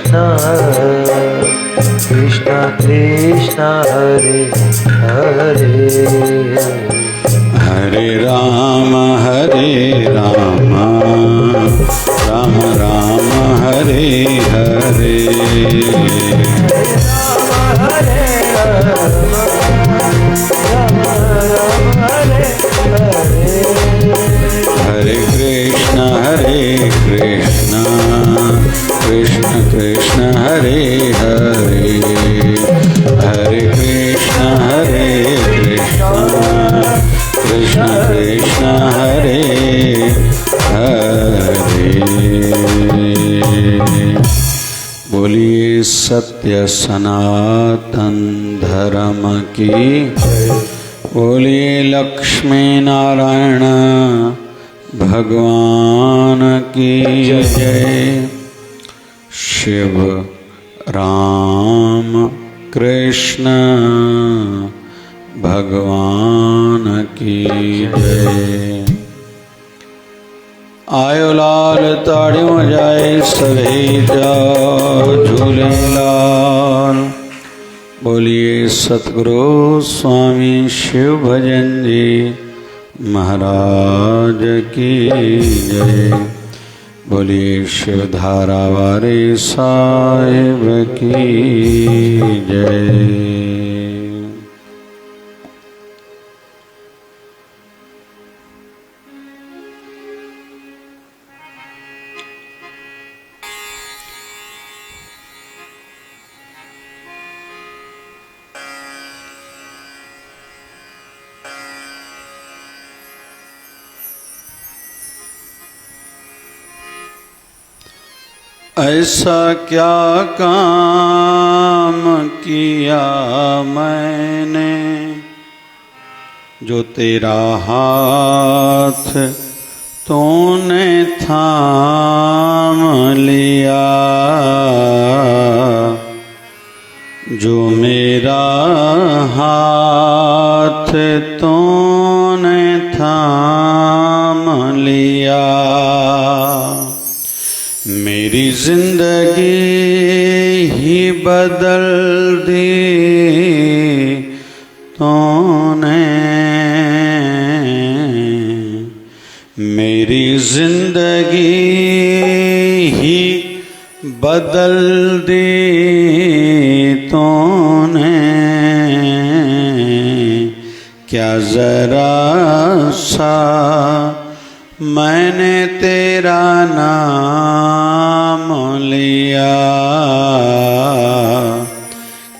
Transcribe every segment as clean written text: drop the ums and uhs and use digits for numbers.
Krishna Krishna Krishna Hare Hare Hare Rama Rama Rama Hare Hare Hare Krishna Krishna Krishna Hare Hare Hare Krishna Krishna Krishna Hare Hare बोलिए सत्य सनातन धर्म की बोलिए लक्ष्मी नारायण भगवान की जय शिव राम कृष्ण भगवान की जय आयो लाल ताड़ियों जाए सभी जाओ झूलेलाल बोलिए सतगुरु स्वामी शिव भजन जी महाराज की जय बोलिए शिवधारा वारे साहिब की जय। ऐसा क्या काम किया मैंने जो तेरा हाथ तूने थाम लिया जो मेरा हाथ तूने थाम लिया मेरी जिंदगी ही बदल दी तूने मेरी जिंदगी ही बदल दी तूने क्या जरा सा मैंने तेरा नाम लिया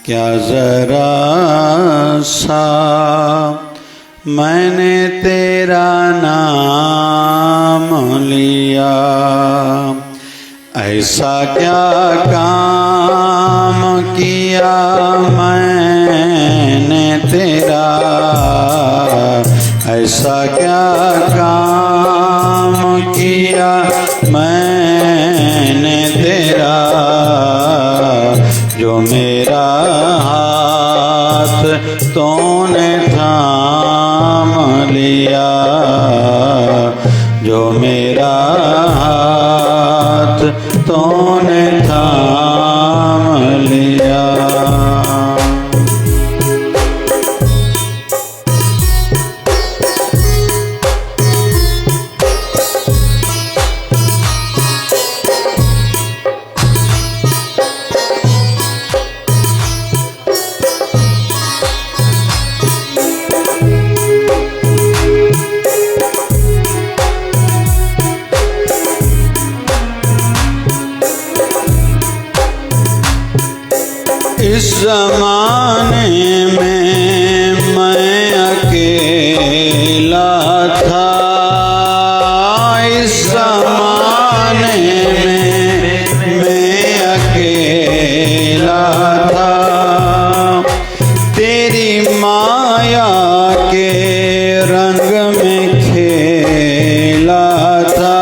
क्या जरा सा मैंने तेरा नाम लिया ऐसा क्या काम किया मैंने तेरा ऐसा क्या काम किया मैंने तेरा जो मेरा हाथ तूने थाम लिया जो मेरा हाथ तूने थाम लिया इस ज़माने में मैं अकेला था इस ज़माने में मैं अकेला था तेरी माया के रंग में खेला था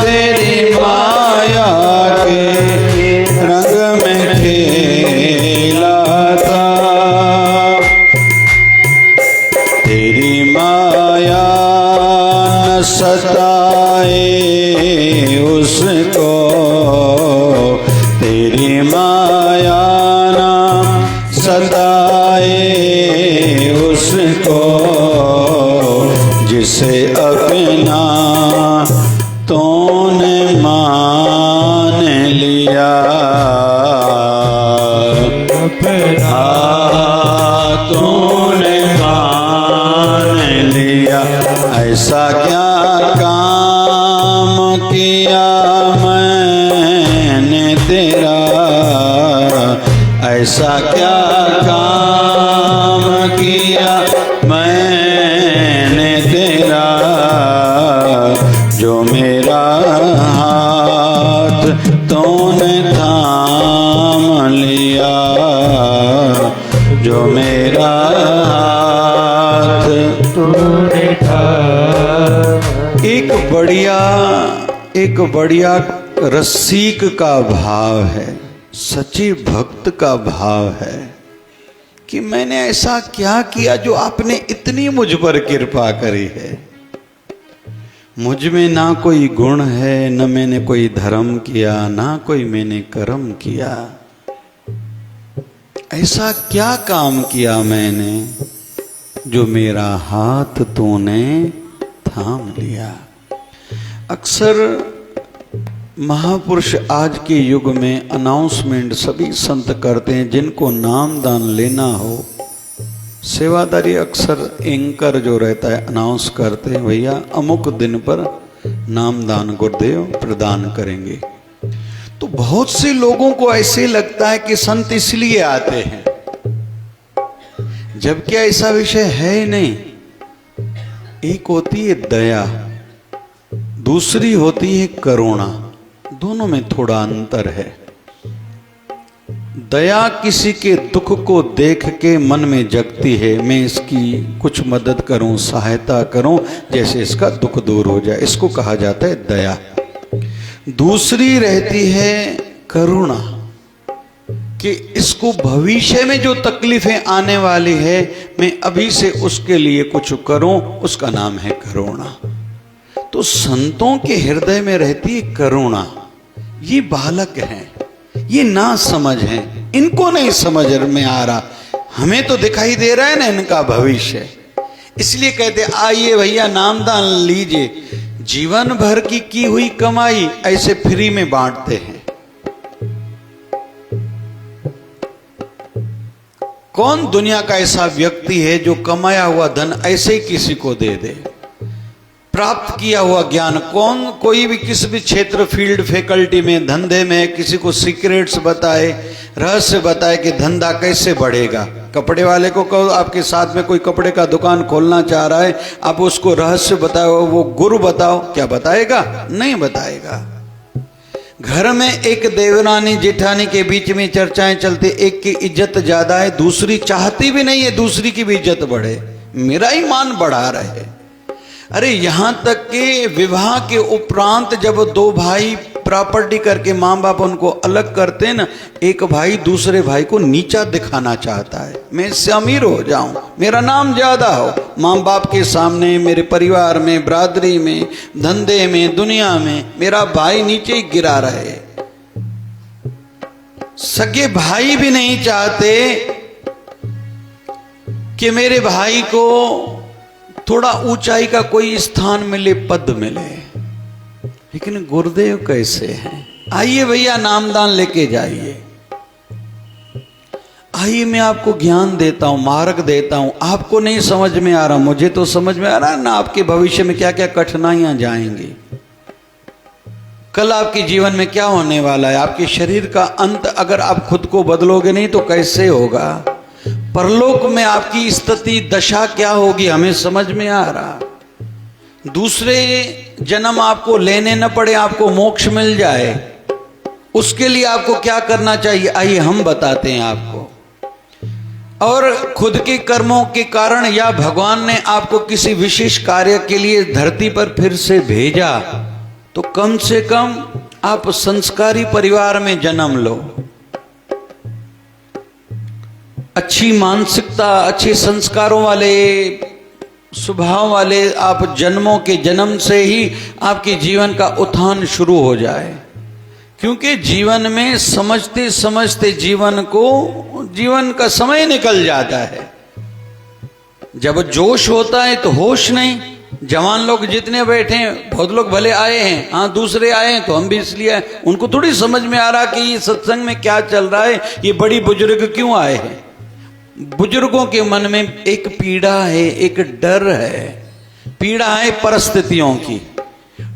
तेरी माया के रंग में खेला था तेरी माया ना सताए उसको जिसे अपना तूने मान लिया। तूने मान लिया। ऐसा क्या काम किया मैंने तेरा, ऐसा क्या काम किया मैंने तेरा, जो मेरा हाथ तूने थाम लिया, जो मेरा हाथ तूने एक बढ़िया रसिक का भाव है, सच्चे भक्त का भाव है कि मैंने ऐसा क्या किया जो आपने इतनी मुझ पर कृपा करी है। मुझ में ना कोई गुण है, न मैंने कोई धर्म किया, ना कोई मैंने कर्म किया। ऐसा क्या काम किया मैंने जो मेरा हाथ तूने थाम लिया। अक्सर महापुरुष आज के युग में अनाउंसमेंट सभी संत करते हैं, जिनको नाम दान लेना हो सेवादारी अक्सर एंकर जो रहता है अनाउंस करते हैं, भैया अमुक दिन पर नाम दान गुरुदेव प्रदान करेंगे। तो बहुत से लोगों को ऐसे लगता है कि संत इसलिए आते हैं, जबकि ऐसा विषय है ही नहीं। एक होती है दया, दूसरी होती है करुणा, दोनों में थोड़ा अंतर है। दया किसी के दुख को देख के मन में जगती है, मैं इसकी कुछ मदद करूं, सहायता करूं, जैसे इसका दुख दूर हो जाए, इसको कहा जाता है दया। दूसरी रहती है करुणा, कि इसको भविष्य में जो तकलीफें आने वाली है मैं अभी से उसके लिए कुछ करूं, उसका नाम है करुणा। तो संतों के हृदय में रहती है करुणा। ये बालक हैं, ये ना समझ हैं, इनको नहीं समझ में आ रहा, हमें तो दिखाई दे रहा है ना इनका भविष्य। इसलिए कहते आइए भैया नाम दान लीजिए, जीवन भर की हुई कमाई ऐसे फ्री में बांटते हैं। कौन दुनिया का ऐसा व्यक्ति है जो कमाया हुआ धन ऐसे ही किसी को दे दे? प्राप्त किया हुआ ज्ञान कौन, कोई भी किसी भी क्षेत्र, फील्ड, फैकल्टी में, धंधे में किसी को सीक्रेट्स बताए, रहस्य बताए कि धंधा कैसे बढ़ेगा। कपड़े वाले को कहो आपके साथ में कोई कपड़े का दुकान खोलना चाह रहा है, आप उसको रहस्य बताओ, वो गुरु बताओ, क्या बताएगा? नहीं बताएगा। घर में एक देवरानी जेठानी के बीच में चर्चाएं चलती, एक की इज्जत ज्यादा है, दूसरी चाहती भी नहीं है दूसरी की भी इज्जत बढ़े, मेरा ही मान बढ़ा रहे। अरे यहां तक कि विवाह के उपरांत जब दो भाई प्रॉपर्टी करके माँ बाप उनको अलग करते हैं ना, एक भाई दूसरे भाई को नीचा दिखाना चाहता है, मैं इससे अमीर हो जाऊं, मेरा नाम ज्यादा हो, माँ बाप के सामने, मेरे परिवार में, बरादरी में, धंधे में, दुनिया में मेरा भाई नीचे ही गिरा रहे। सगे भाई भी नहीं चाहते कि मेरे भाई को थोड़ा ऊंचाई का कोई स्थान मिले, पद मिले। लेकिन गुरुदेव कैसे हैं? आइए भैया नामदान लेके जाइए, आइए मैं आपको ज्ञान देता हूं, मार्ग देता हूं। आपको नहीं समझ में आ रहा, मुझे तो समझ में आ रहा है ना, आपके भविष्य में क्या क्या कठिनाइयां जाएंगी, कल आपके जीवन में क्या होने वाला है, आपके शरीर का अंत अगर आप खुद को बदलोगे नहीं तो कैसे होगा, परलोक में आपकी स्थिति दशा क्या होगी, हमें समझ में आ रहा। दूसरे जन्म आपको लेने न पड़े, आपको मोक्ष मिल जाए, उसके लिए आपको क्या करना चाहिए, आइए हम बताते हैं आपको। और खुद के कर्मों के कारण या भगवान ने आपको किसी विशेष कार्य के लिए धरती पर फिर से भेजा, तो कम से कम आप संस्कारी परिवार में जन्म लो, अच्छी मानसिकता, अच्छे संस्कारों वाले, स्वभाव वाले आप जन्मों के जन्म से ही आपके जीवन का उत्थान शुरू हो जाए। क्योंकि जीवन में समझते समझते जीवन का समय निकल जाता है। जब जोश होता है तो होश नहीं। जवान लोग जितने बैठे हैं, बहुत लोग भले आए हैं, हाँ दूसरे आए हैं तो हम भी इसलिए आए, उनको थोड़ी समझ में आ रहा कि ये सत्संग में क्या चल रहा है, ये बड़ी बुजुर्ग क्यों आए हैं। बुजुर्गों के मन में एक पीड़ा है, एक डर है। पीड़ा है परिस्थितियों की,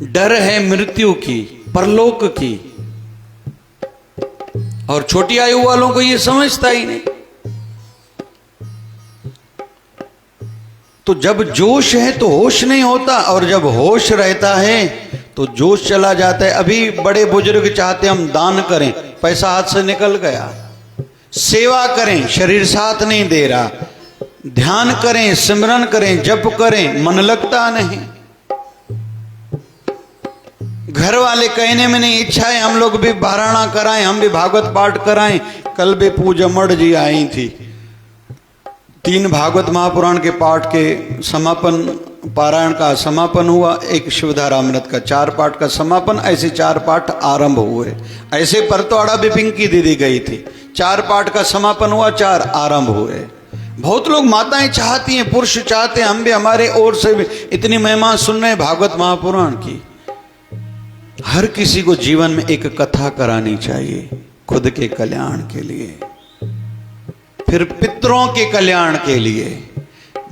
डर है मृत्यु की, परलोक की। और छोटी आयु वालों को ये समझता ही नहीं। तो जब जोश है तो होश नहीं होता, और जब होश रहता है तो जोश चला जाता है। अभी बड़े बुजुर्ग चाहते हम दान करें, पैसा हाथ से निकल गया। सेवा करें, शरीर साथ नहीं दे रहा। ध्यान करें, सिमरन करें, जप करें, मन लगता नहीं। घर वाले कहने में नहीं, इच्छा है हम लोग भी बाराणा कराएं, हम भी भागवत पाठ कराएं। कल भी पूजा मठ जी आई थी, 3 भागवत महापुराण के पाठ के समापन, पारायण का समापन हुआ, एक शिवधारामृत का 4 पाठ का समापन, ऐसे 4 पाठ आरंभ हुए। ऐसे परतवाड़ा भी पिंकी दीदी गई थी, 4 पाठ का समापन हुआ, 4 आरंभ हुए। बहुत लोग माताएं चाहती हैं, पुरुष चाहते हैं, हम भी हमारे ओर से भी इतनी महिमा सुन रहे हैं भागवत महापुराण की। हर किसी को जीवन में एक कथा करानी चाहिए, खुद के कल्याण के लिए, फिर पितरों के कल्याण के लिए।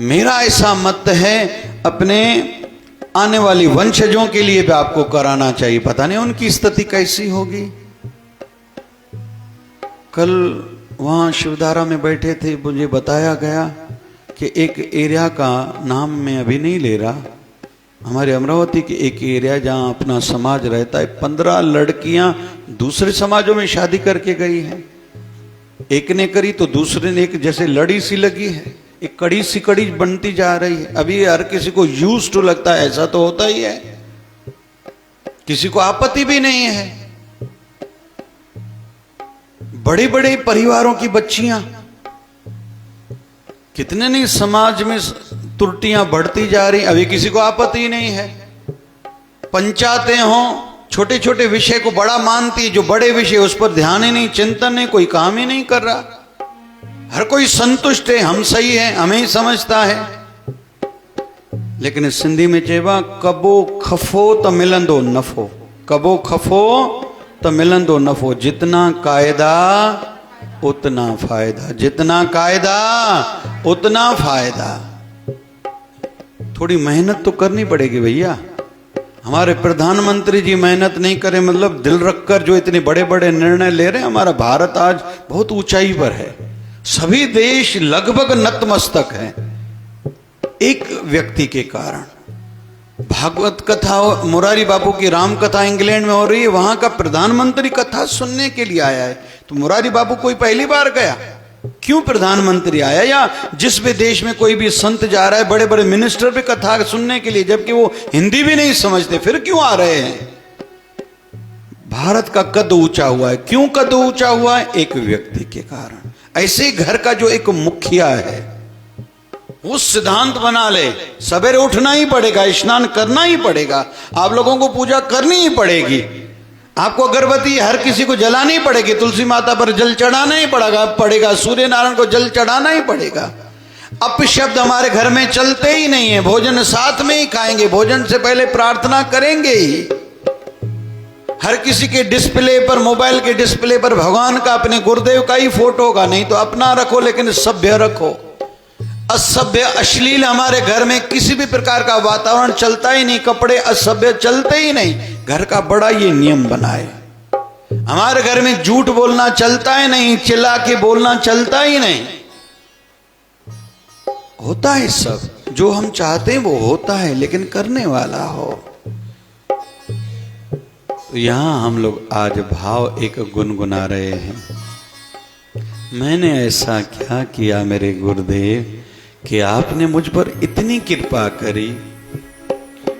मेरा ऐसा मत है, अपने आने वाली वंशजों के लिए भी आपको कराना चाहिए। पता नहीं उनकी स्थिति कैसी होगी। कल वहां शिवधारा में बैठे थे, मुझे बताया गया कि एक एरिया का नाम मैं अभी नहीं ले रहा, हमारे अमरावती के एक एरिया जहां अपना समाज रहता है, 15 लड़कियां दूसरे समाजों में शादी करके गई हैं। एक ने करी तो दूसरे ने, एक जैसे लड़ी सी लगी है, एक कड़ी सी कड़ी बनती जा रही है। अभी हर किसी को यूज टू लगता है, ऐसा तो होता ही है, किसी को आपत्ति भी नहीं है। बड़े बड़े परिवारों की बच्चियां, कितने नहीं समाज में त्रुटियां बढ़ती जा रही, अभी किसी को आपत्ति नहीं है। पंचायतें हों, छोटे छोटे विषय को बड़ा मानती, जो बड़े विषय उस पर ध्यान ही नहीं, चिंतन नहीं, कोई काम ही नहीं कर रहा। हर कोई संतुष्ट है, हम सही है, हमें ही समझता है। लेकिन सिंधी में चेबा, कबो खफो तो मिलंदो नफो, कबो खफो तो मिलंदो नफो। जितना कायदा उतना फायदा, जितना कायदा उतना फायदा। थोड़ी मेहनत तो करनी पड़ेगी भैया। हमारे प्रधानमंत्री जी मेहनत नहीं करें, मतलब दिल रखकर जो इतने बड़े बड़े निर्णय ले रहे हैं। हमारा भारत आज बहुत ऊंचाई पर है, सभी देश लगभग नतमस्तक हैं एक व्यक्ति के कारण। भागवत कथा, मुरारी बापू की राम कथा इंग्लैंड में हो रही है, वहां का प्रधानमंत्री कथा सुनने के लिए आया है। तो मुरारी बापू कोई पहली बार गया, क्यों प्रधानमंत्री आया? या जिस भी देश में कोई भी संत जा रहा है, बड़े बड़े मिनिस्टर भी कथा सुनने के लिए, जबकि वो हिंदी भी नहीं समझते, फिर क्यों आ रहे हैं? भारत का कद ऊंचा हुआ है। क्यों कद ऊंचा हुआ है? एक व्यक्ति के कारण। ऐसे घर का जो एक मुखिया है, वो सिद्धांत बना ले, सवेरे उठना ही पड़ेगा, स्नान करना ही पड़ेगा, आप लोगों को पूजा करनी ही पड़ेगी, आपको अगरबत्ती हर किसी को जलानी पड़ेगी, तुलसी माता पर जल चढ़ाना ही पड़ेगा, सूर्य नारायण को जल चढ़ाना ही पड़ेगा। अपशब्द हमारे घर में चलते ही नहीं है। भोजन साथ में ही खाएंगे, भोजन से पहले प्रार्थना करेंगे ही। हर किसी के डिस्प्ले पर, मोबाइल के डिस्प्ले पर भगवान का, अपने गुरुदेव का ही फोटो का, नहीं तो अपना रखो, लेकिन सभ्य रखो। असभ्य अश्लील हमारे घर में किसी भी प्रकार का वातावरण चलता ही नहीं, कपड़े असभ्य चलते ही नहीं। घर का बड़ा ये नियम बनाए। हमारे घर में झूठ बोलना चलता ही नहीं, चिल्ला के बोलना चलता ही नहीं। होता है सब, जो हम चाहते हैं वो होता है, लेकिन करने वाला हो। तो यहां हम लोग आज भाव एक गुनगुना रहे हैं। मैंने ऐसा क्या किया मेरे गुरुदेव कि आपने मुझ पर इतनी कृपा करी,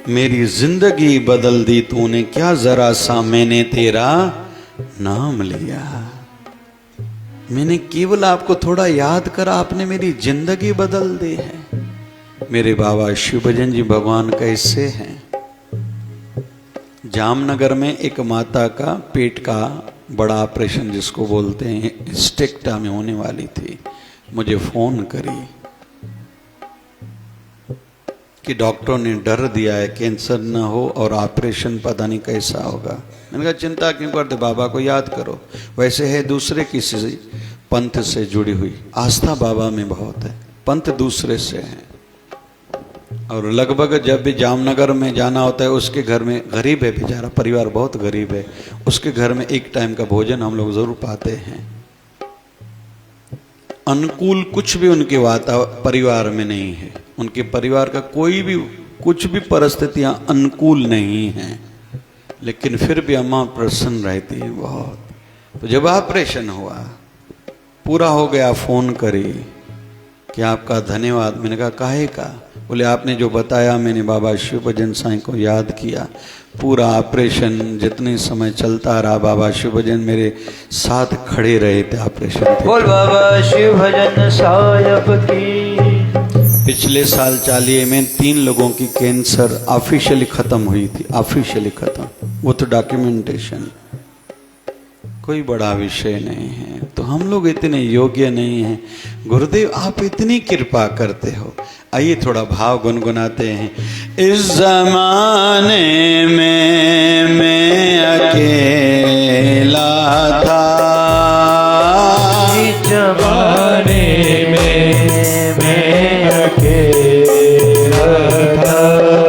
मेरी जिंदगी बदल दी तूने। क्या जरा सा मैंने तेरा नाम लिया, मैंने केवल आपको थोड़ा याद करा, आपने मेरी जिंदगी बदल दी है। मेरे बाबा शिवभजन जी भगवान कैसे हैं? जामनगर में एक माता का पेट का बड़ा ऑपरेशन जिसको बोलते हैं स्टेक्टमी होने वाली थी। मुझे फोन करी कि डॉक्टरों ने डर दिया है कैंसर न हो और ऑपरेशन पता नहीं कैसा होगा। मैंने कहा चिंता क्यों करते, बाबा को याद करो। वैसे है दूसरे किसी पंथ से जुड़ी हुई, आस्था बाबा में बहुत है, पंथ दूसरे से है। और लगभग जब भी जामनगर में जाना होता है उसके घर में, गरीब है बेचारा, परिवार बहुत गरीब है, उसके घर में एक टाइम का भोजन हम लोग जरूर पाते हैं। अनुकूल कुछ भी उनके परिवार में नहीं है, उनके परिवार का कोई भी कुछ भी परिस्थितियां अनुकूल नहीं हैं, लेकिन फिर भी अम्मा प्रसन्न रहती है बहुत। तो जब ऑपरेशन हुआ पूरा हो गया, फोन करी कि आपका धन्यवाद। मैंने कहा काहे का? बोले आपने जो बताया, मैंने बाबा शिव भजन साईं को याद किया, पूरा ऑपरेशन जितने समय चलता रहा बाबा शिव भजन मेरे साथ खड़े रहे थे ऑपरेशन। बोल बाबा शिव भजन सायब की। पिछले साल 40 में 3 लोगों की कैंसर ऑफिशियली खत्म हुई थी, ऑफिशियली खत्म, वो तो डॉक्यूमेंटेशन, कोई बड़ा विषय नहीं है। तो हम लोग इतने योग्य नहीं हैं। गुरुदेव आप इतनी कृपा करते हो। आइए थोड़ा भाव गुनगुनाते हैं। इस जमाने में मैं अकेला था, इस जमाने में मैं अकेला था,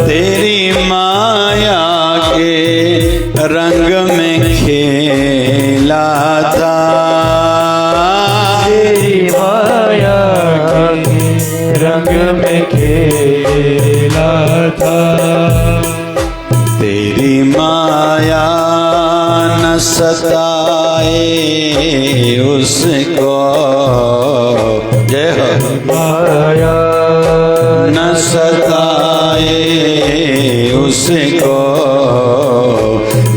तेरी माया के रंग में खेला था, तेरी माया के रंग में खेला था, तेरी माया न सताए उसको, जय हो, माया न सताए उसको,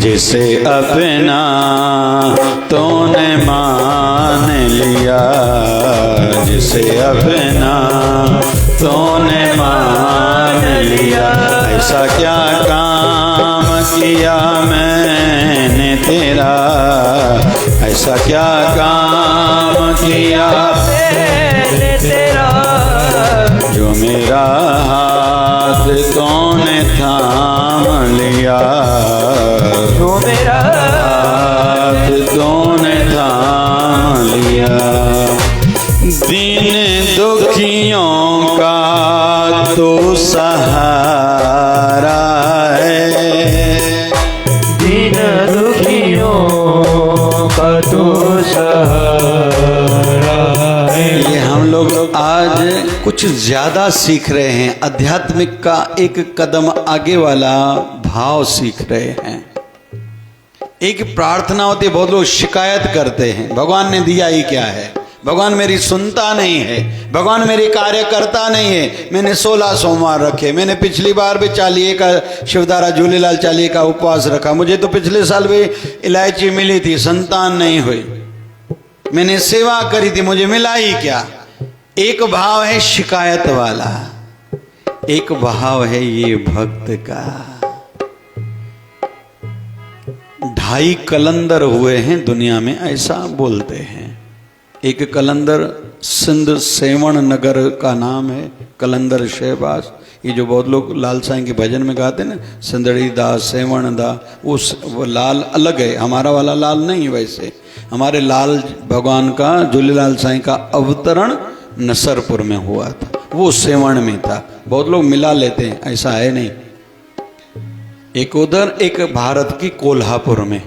जिसे अपना तूने मान लिया, जिसे अपना तूने मान लिया। ऐसा क्या काम किया मैंने तेरा, ऐसा क्या काम किया मैंने तेरा, जो मेरा हाथ तूने थाम लिया, जो मेरा हाथ तूने थाम लिया। दीन दुखियों का तो सहारा है, दीन दुखियों का तो सहारा है। ये हम लोग आज कुछ ज्यादा सीख रहे हैं, आध्यात्मिक का एक कदम आगे वाला भाव सीख रहे हैं। एक प्रार्थना होती है, बहुत लोग शिकायत करते हैं भगवान ने दिया ही क्या है, भगवान मेरी सुनता नहीं है, भगवान मेरी कार्य करता नहीं है। मैंने 16 सोमवार रखे, मैंने पिछली बार भी 40 का शिवधारा झूलेलाल 40 का उपवास रखा, मुझे तो पिछले साल भी इलायची मिली थी, संतान नहीं हुई, मैंने सेवा करी थी, मुझे मिला ही क्या। एक भाव है शिकायत वाला, एक भाव है ये भक्त का। 2.5 कलंदर हुए हैं दुनिया में, ऐसा बोलते हैं। एक कलंदर सिंध सेवण नगर का नाम है, कलंदर शहबाज। ये जो बहुत लोग लाल साईं के भजन में गाते हैं ना, सिंधड़ी दा सेवण दा, वो लाल अलग है, हमारा वाला लाल नहीं। वैसे हमारे लाल भगवान का, झूलेलाल साईं का अवतरण नसरपुर में हुआ था, वो सेवण में था। बहुत लोग मिला लेते हैं, ऐसा है नहीं। एक उधर, एक भारत की कोल्हापुर में,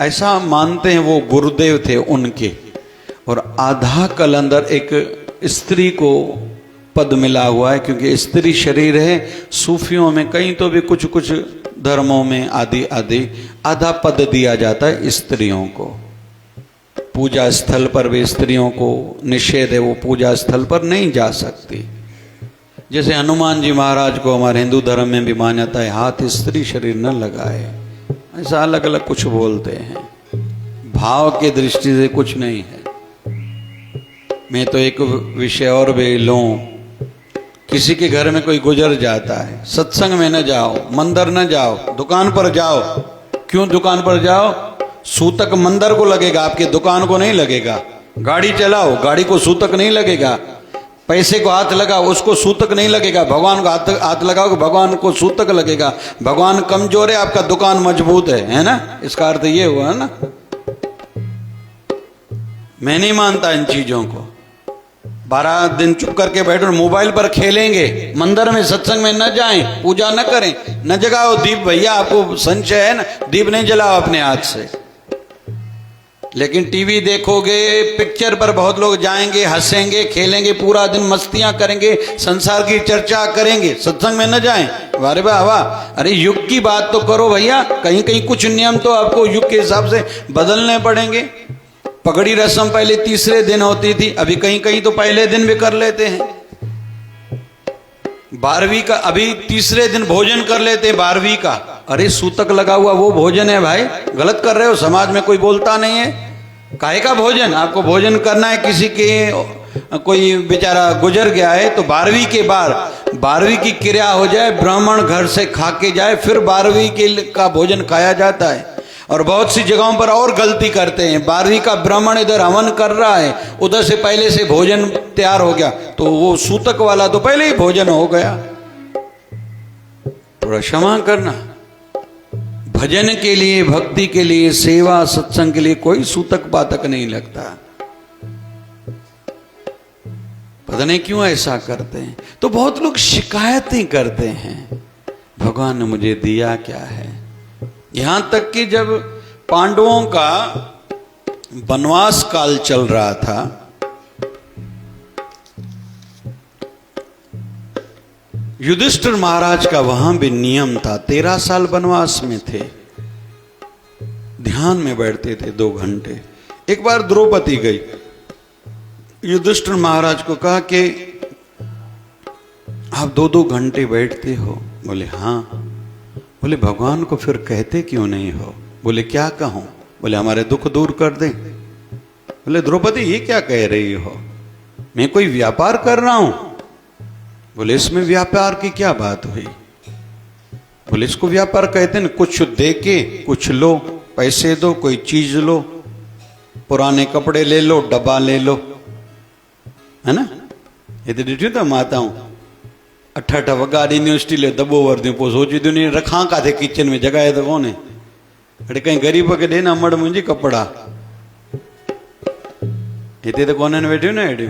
ऐसा मानते हैं वो गुरुदेव थे उनके। और आधा कलंदर एक स्त्री को पद मिला हुआ है, क्योंकि स्त्री शरीर है। सूफियों में कहीं तो भी कुछ कुछ धर्मों में आदि आदि आधा पद दिया जाता है स्त्रियों को। पूजा स्थल पर भी स्त्रियों को निषेध है, वो पूजा स्थल पर नहीं जा सकती। जैसे हनुमान जी महाराज को हमारे हिंदू धर्म में भी मान्यता है, हाथ स्त्री शरीर न लगाए। ऐसा अलग अलग कुछ बोलते हैं, भाव की दृष्टि से कुछ नहीं है। मैं तो एक विषय और भी लूं, किसी के घर में कोई गुजर जाता है, सत्संग में न जाओ, मंदिर न जाओ, दुकान पर जाओ। क्यों दुकान पर जाओ? सूतक मंदिर को लगेगा, आपके दुकान को नहीं लगेगा। गाड़ी चलाओ, गाड़ी को सूतक नहीं लगेगा। पैसे को हाथ लगाओ, उसको सूतक नहीं लगेगा। भगवान को हाथ लगाओ, भगवान को सूतक लगेगा। भगवान कमजोर है, आपका दुकान मजबूत है ना? इसका अर्थ ये हुआ ना। मैं नहीं मानता इन चीजों को। 12 दिन चुप करके बैठो, मोबाइल पर खेलेंगे, मंदिर में सत्संग में न जाएं, पूजा न करें, न जगाओ दीप। भैया आपको संशय है ना, दीप नहीं जलाओ अपने हाथ से। लेकिन टीवी देखोगे, पिक्चर पर बहुत लोग जाएंगे, हंसेंगे, खेलेंगे, पूरा दिन मस्तियां करेंगे, संसार की चर्चा करेंगे, सत्संग में न जाएं। वारे वाह वाह। अरे युग की बात तो करो भैया। कहीं कहीं कुछ नियम तो आपको युग के हिसाब से बदलने पड़ेंगे। पगड़ी रस्म पहले तीसरे दिन होती थी, अभी कहीं कहीं तो पहले दिन भी कर लेते हैं। 12वीं का अभी तीसरे दिन भोजन कर लेते हैं 12वीं का। अरे सूतक लगा हुआ वो भोजन है भाई, गलत कर रहे हो। समाज में कोई बोलता नहीं है। काहे का भोजन? आपको भोजन करना है, किसी के कोई बेचारा गुजर गया है तो 12वीं के बाद 12वीं की क्रिया हो जाए, ब्राह्मण घर से खा के जाए, फिर 12वीं का भोजन खाया जाता है। और बहुत सी जगहों पर और गलती करते हैं। 12वीं का ब्राह्मण इधर हवन कर रहा है, उधर से पहले से भोजन तैयार हो गया, तो वो सूतक वाला तो पहले ही भोजन हो गया। थोड़ा क्षमा करना। भजन के लिए, भक्ति के लिए, सेवा सत्संग के लिए कोई सूतक पातक नहीं लगता। पता नहीं क्यों ऐसा करते हैं। तो बहुत लोग शिकायतें करते हैं, भगवान ने मुझे दिया क्या है। यहां तक कि जब पांडवों का वनवास काल चल रहा था, युधिष्ठिर महाराज का वहां भी नियम था। 13 साल वनवास में थे, ध्यान में बैठते थे 2 घंटे। एक बार द्रौपदी गई, युधिष्ठिर महाराज को कहा कि आप 2-2 घंटे बैठते हो। बोले हाँ। बोले भगवान को फिर कहते क्यों नहीं हो? बोले क्या कहूं? बोले हमारे दुख दूर कर दे। बोले द्रौपदी ये क्या कह रही हो, मैं कोई व्यापार कर रहा हूं। बोले इसमें व्यापार की क्या बात हुई? बोले इसको व्यापार कहते हैं, कुछ दे के कुछ लो, पैसे दो, कोई चीज लो, पुराने कपड़े ले लो, डब्बा ले लो, है ना? ये तो डिटी था माताऊं 8 वगाड़ी यूनिवर्सिटी ले दबो वर्दी पो सोची दुनिया रखा का थे किचन में जगह है तो कौन है। अरे कहीं गरीब के देना मड़ मुंजी कपड़ा इतने तो कौन ने बैठे ना एडियो।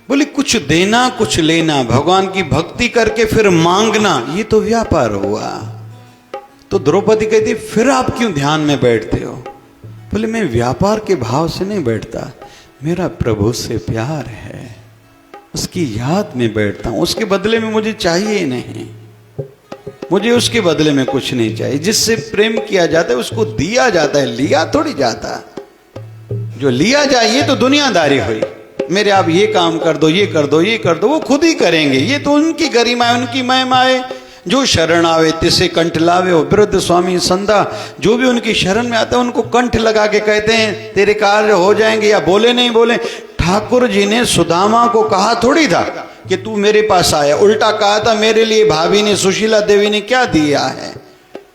बोले कुछ देना कुछ लेना, भगवान की भक्ति करके फिर मांगना, ये तो व्यापार हुआ। तो द्रौपदी कहती फिर आप क्यों ध्यान में बैठते हो? बोले मैं व्यापार के भाव से नहीं बैठता, मेरा प्रभु से प्यार है, उसकी याद में बैठता हूं। उसके बदले में मुझे चाहिए नहीं, मुझे उसके बदले में कुछ नहीं चाहिए। जिससे प्रेम किया जाता है उसको दिया जाता है, लिया थोड़ी जाता। जो लिया जाए ये तो दुनियादारी हुई। मेरे आप ये काम कर दो, ये कर दो, ये कर दो, वो खुद ही करेंगे। ये तो उनकी गरिमा है, उनकी महिमा है। जो शरण आवे तिसे कंठ लावे हो, वृद्ध स्वामी संधा। जो भी उनकी शरण में आता है उनको कंठ लगा के कहते हैं तेरे कार्य हो जाएंगे, या बोले नहीं बोले। ठाकुर जी ने सुदामा को कहा थोड़ी था कि तू मेरे पास आया, उल्टा कहा था मेरे लिए भाभी ने, सुशीला देवी ने क्या दिया है।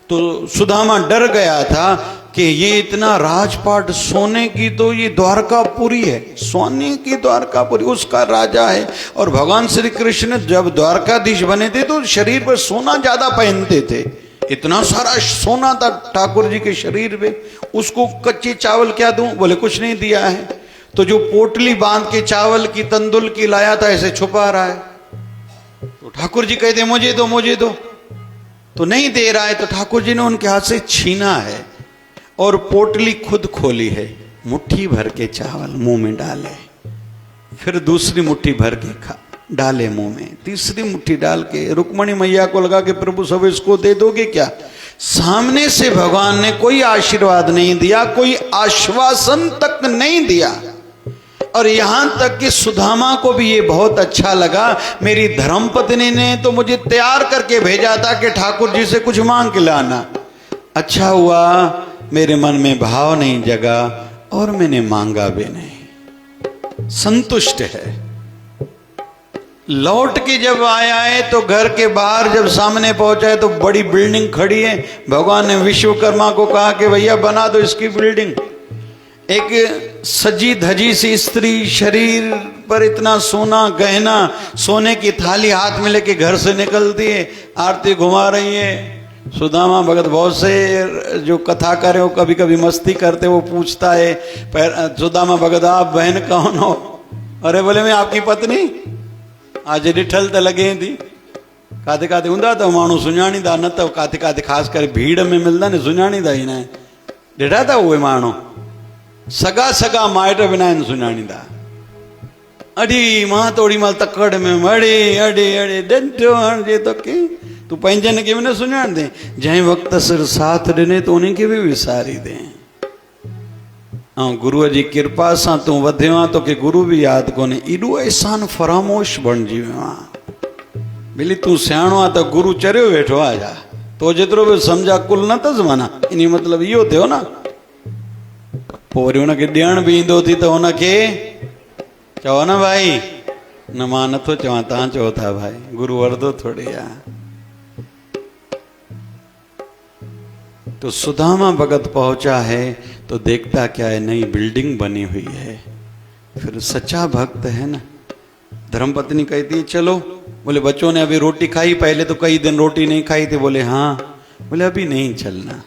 तो सुदामा डर गया था कि ये इतना राजपाट सोने की, तो ये द्वारकापुरी है, सोने की द्वारकापुरी, उसका राजा है। और भगवान श्री कृष्ण जब द्वारकाधीश बने थे तो शरीर पर सोना ज्यादा पहनते थे। इतना सारा सोना था ठाकुर जी के शरीर पे। उसको कच्चे चावल क्या दूं? बोले कुछ नहीं दिया है। तो जो पोटली बांध के चावल की तंदुल की लाया था ऐसे छुपा रहा है। तो ठाकुर जी कहते मुझे दो, मुझे दो, तो नहीं दे रहा है। तो ठाकुर जी ने उनके हाथ से छीना है और पोटली खुद खोली है, मुट्ठी भर के चावल मुंह में डाले, फिर दूसरी मुट्ठी भर के डाले मुंह में, तीसरी मुट्ठी डाल के रुक्मणी मैया को लगा के प्रभु सब इसको दे दोगे क्या? सामने से भगवान ने कोई आशीर्वाद नहीं दिया, कोई आश्वासन तक नहीं दिया। और यहां तक कि सुदामा को भी ये बहुत अच्छा लगा, मेरी धर्मपत्नी ने तो मुझे तैयार करके भेजा था कि ठाकुर जी से कुछ मांग के लाना। अच्छा हुआ मेरे मन में भाव नहीं जगा और मैंने मांगा भी नहीं। संतुष्ट है। लौट के जब आया है तो घर के बाहर जब सामने पहुंचा है तो बड़ी बिल्डिंग खड़ी है। भगवान ने विश्वकर्मा को कहा कि भैया बना दो इसकी बिल्डिंग। एक सजी धजी सी स्त्री, शरीर पर इतना सोना गहना, सोने की थाली हाथ में लेके घर से निकलती है, आरती घुमा रही है। सुदामा भगत बहुत से जो कथा करे वो कभी कभी मस्ती करते, वो पूछता है सुदामा भगत आप बहन कौन हो? अरे बोले मैं आपकी पत्नी। आज डिठल तो लगे थी काथे काथे हूंदा तो माण्हू सुञाणींदा, न त काथे काथे ख़ासि करे भीड़ में मिलंदा न सुञाणींदा ई न आहे। ॾिठा था उहे माण्हू सगा सगा माइट बि न आहिनि सुञाणींदा। अड़ी मां त ओड़ी महिल तकड़ में अड़े अड़े अड़े डंडो हणिजे तोखे, तूं पंहिंजनि खे बि न सुञाणंदे। जंहिं वक़्तु सिर साथ ॾिने त उन खे बि विसारी दे। ऐं गुरूअ जी कृपा सां तूं वधियो आहे, तोखे गुरू बि यादि कोन्हे। एॾो अहसान फरामोश बणिजी वियो आहे। मिली तूं सियाणो आहे त गुरू चरियो वेठो आहे छा? तो जेतिरो बि सम्झा कुल न अथसि माना, इन मतिलबु इहो थियो न। पोइ वरी हुनखे ॾियण बि ईंदो थी त हुनखे चओ न भाई, न मां नथो चवां, तव्हां चओ था भाई, गुरू वरदो थोड़ी आहे। तो सुदामा भगत पहुंचा है तो देखता क्या है, नई बिल्डिंग बनी हुई है। फिर सच्चा भक्त है ना। धर्मपत्नी कहती है चलो। बोले बच्चों ने अभी रोटी खाई? पहले तो कई दिन रोटी नहीं खाई थी। बोले हाँ। बोले अभी नहीं चलना।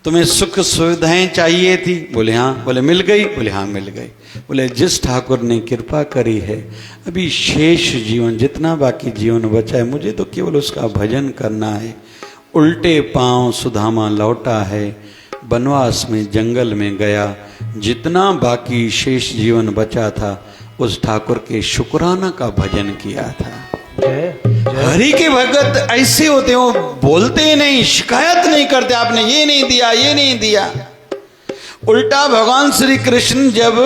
तुम्हें सुख सुविधाएं चाहिए थी? बोले हाँ। बोले मिल गई? बोले हाँ मिल गई। बोले जिस ठाकुर ने कृपा करी है, अभी शेष जीवन जितना बाकी जीवन बचा है, मुझे तो केवल उसका भजन करना है। उल्टे पांव सुदामा लौटा है, वनवास में जंगल में गया। जितना बाकी शेष जीवन बचा था उस ठाकुर के शुक्राना का भजन किया था। हरि के भगत ऐसे होते हो, बोलते नहीं, शिकायत नहीं करते आपने ये नहीं दिया ये नहीं दिया। उल्टा भगवान श्री कृष्ण जब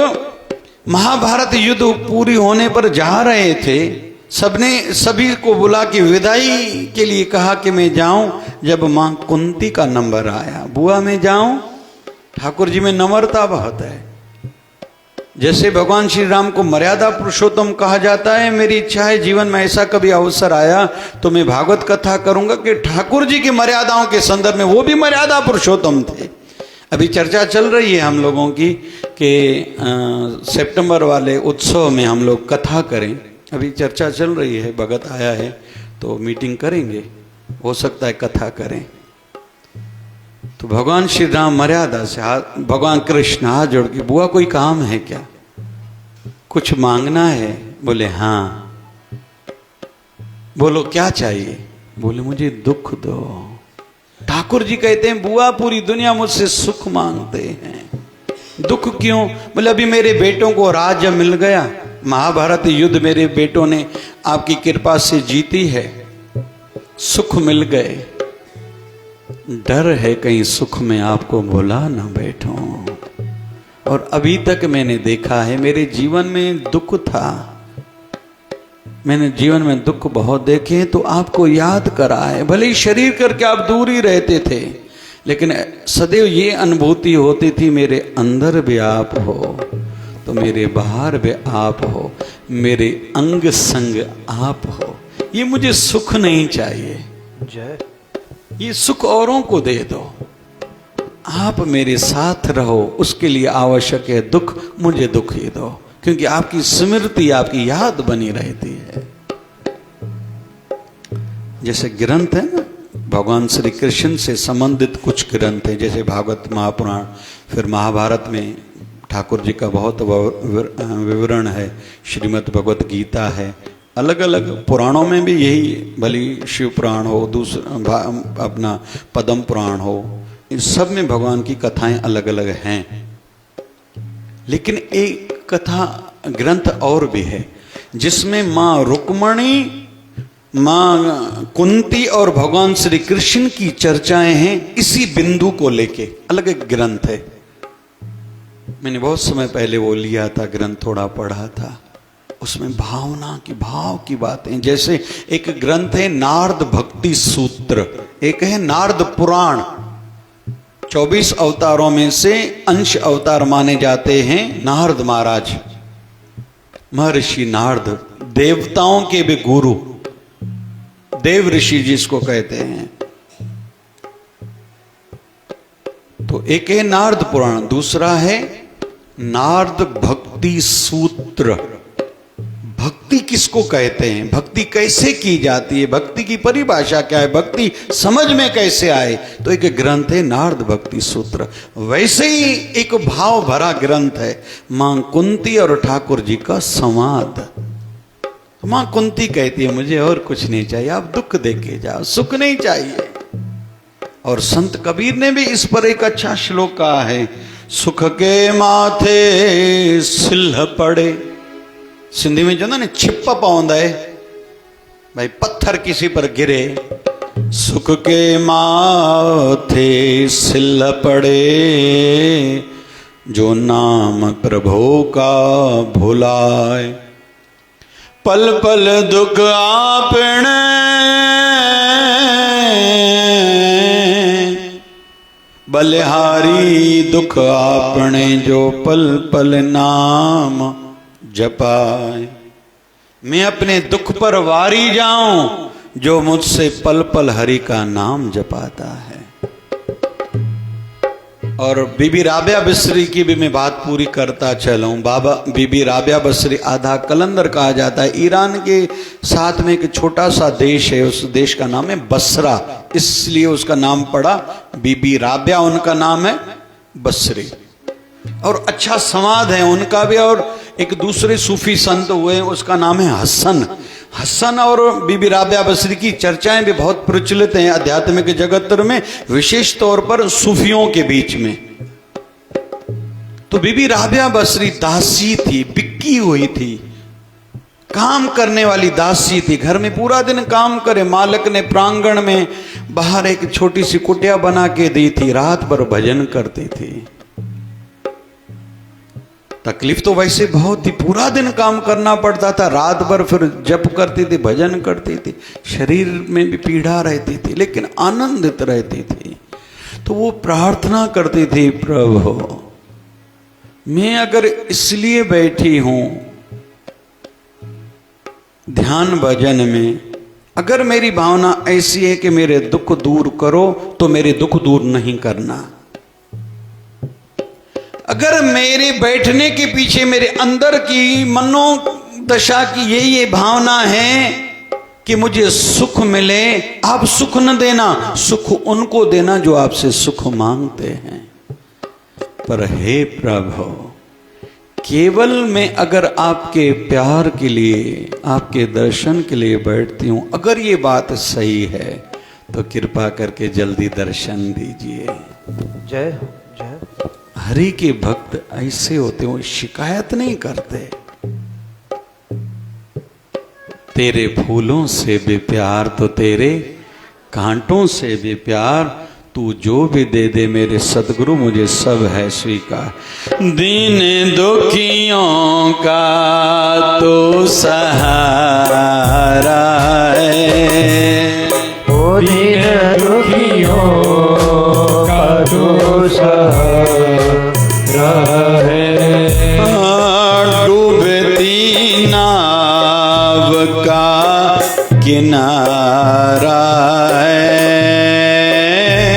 महाभारत युद्ध पूरी होने पर जा रहे थे, सभी को बुला के विदाई के लिए कहा कि मैं जाऊं। जब मां कुंती का नंबर आया, बुआ मैं जाऊं। ठाकुर जी में नम्रता बहुत है। जैसे भगवान श्री राम को मर्यादा पुरुषोत्तम कहा जाता है, मेरी इच्छा है जीवन में ऐसा कभी अवसर आया तो मैं भागवत कथा करूंगा कि ठाकुर जी की मर्यादाओं के संदर्भ में, वो भी मर्यादा पुरुषोत्तम थे। अभी चर्चा चल रही है हम लोगों की कि सितंबर वाले उत्सव में हम लोग कथा करें। अभी चर्चा चल रही है, भगत आया है तो मीटिंग करेंगे, हो सकता है कथा करें। तो भगवान श्री राम मर्यादा से भगवान कृष्ण हाथ जोड़ के, बुआ कोई काम है क्या? कुछ मांगना है? बोले हाँ। बोलो क्या चाहिए? बोले मुझे दुख दो। ठाकुर जी कहते हैं बुआ पूरी दुनिया मुझसे सुख मांगते हैं, दुख क्यों? बोले अभी मेरे बेटों को राज्य मिल गया, महाभारत युद्ध मेरे बेटों ने आपकी कृपा से जीती है, सुख मिल गए। डर है कहीं सुख में आपको भुला ना बैठूं। और अभी तक मैंने देखा है, मेरे जीवन में दुख था, मैंने जीवन में दुख बहुत देखे तो आपको याद करा है। भले ही शरीर करके आप दूर ही रहते थे, लेकिन सदैव ये अनुभूति होती थी मेरे अंदर भी आप हो तो मेरे बाहर भी आप हो, मेरे अंग संग आप हो। ये मुझे सुख नहीं चाहिए, जय ये सुख औरों को दे दो, आप मेरे साथ रहो, उसके लिए आवश्यक है दुख, मुझे दुख ही दो, क्योंकि आपकी स्मृति, आपकी याद बनी रहती है। जैसे ग्रंथ है ना, भगवान श्री कृष्ण से संबंधित कुछ ग्रंथ हैं, जैसे भागवत महापुराण, फिर महाभारत में ठाकुर जी का बहुत विवरण है, श्रीमद् भगवत गीता है, अलग अलग पुराणों में भी यही, भली शिव पुराण हो, दूसरा अपना पद्म पुराण हो, इन सब में भगवान की कथाएं अलग अलग हैं। लेकिन एक कथा ग्रंथ और भी है जिसमें माँ रुक्मणी, माँ कुंती और भगवान श्री कृष्ण की चर्चाएं हैं, इसी बिंदु को लेके अलग एक ग्रंथ है। मैंने बहुत समय पहले वो लिया था ग्रंथ, थोड़ा पढ़ा था, उसमें भावना की, भाव की बातें। जैसे एक ग्रंथ है नारद भक्ति सूत्र, एक है नारद पुराण, 24 अवतारों में से अंश अवतार माने जाते हैं नारद महाराज। महर्षि नारद, देवताओं के भी गुरु, देव ऋषि जिसको कहते हैं। तो एक है नारद पुराण, दूसरा है नारद भक्ति सूत्र। भक्ति किसको कहते हैं, भक्ति कैसे की जाती है, भक्ति की परिभाषा क्या है, भक्ति समझ में कैसे आए, तो एक ग्रंथ है नारद भक्ति सूत्र। वैसे ही एक भाव भरा ग्रंथ है मां कुंती और ठाकुर जी का संवाद। मां कुंती कहती है मुझे और कुछ नहीं चाहिए, आप दुख देके जाओ, सुख नहीं चाहिए। और संत कबीर ने भी इस पर एक अच्छा श्लोक कहा है, सुख के माथे सिल्ह पड़े। सिंधी में जो ना छिप्पा पवंदा है भाई, पत्थर किसी पर गिरे, सुख के माथे सिल्ह पड़े, जो नाम प्रभु का भुलाए, पल पल दुख आपने, बलिहारी दुख आपने, जो पल पल नाम जपाए। मैं अपने दुख पर वारी जाऊं, जो मुझसे पल पल हरि का नाम जपाता है। और बीबी राबिया बसरी की भी मैं बात पूरी करता चलूं। बाबा बीबी राबिया बसरी आधा कलंदर कहा जाता है। ईरान के साथ में एक छोटा सा देश है, उस देश का नाम है बसरा, इसलिए उसका नाम पड़ा बीबी राबिया, उनका नाम है बसरी। और अच्छा समाज है उनका भी। और एक दूसरे सूफी संत हुए, उसका नाम है हसन। हसन और बीबी राबिया बसरी की चर्चाएं भी बहुत प्रचलित हैं आध्यात्मिक जगत में, विशेष तौर पर सूफियों के बीच में। तो बीबी राबिया बसरी दासी थी, बिक्की हुई थी, काम करने वाली दासी थी। घर में पूरा दिन काम करे, मालिक ने प्रांगण में बाहर एक छोटी सी कुटिया बना के दी थी, रात भर भजन करती थी। तकलीफ तो वैसे बहुत थी, पूरा दिन काम करना पड़ता था, रात भर फिर जप करती थी, भजन करती थी, शरीर में भी पीड़ा रहती थी, लेकिन आनंदित रहती थी। तो वो प्रार्थना करती थी, प्रभु मैं अगर इसलिए बैठी हूं ध्यान भजन में, अगर मेरी भावना ऐसी है कि मेरे दुख दूर करो, तो मेरे दुख दूर नहीं करना। अगर मेरे बैठने के पीछे मेरे अंदर की मनोदशा की ये भावना है कि मुझे सुख मिले, आप सुख न देना, सुख उनको देना जो आपसे सुख मांगते हैं। पर हे प्रभु, केवल मैं अगर आपके प्यार के लिए, आपके दर्शन के लिए बैठती हूं, अगर ये बात सही है तो कृपा करके जल्दी दर्शन दीजिए। जय हो, जय हो। हरि के भक्त ऐसे होते हैं, वो शिकायत नहीं करते। तेरे फूलों से भी प्यार तो तेरे कांटों से भी प्यार, तू जो भी दे दे मेरे सदगुरु मुझे सब है स्वीकार। दीन दुखियों का तो सहारा है, ओ दीन दुखियों का तो सहारा है, डूबती नाव का किनारा है,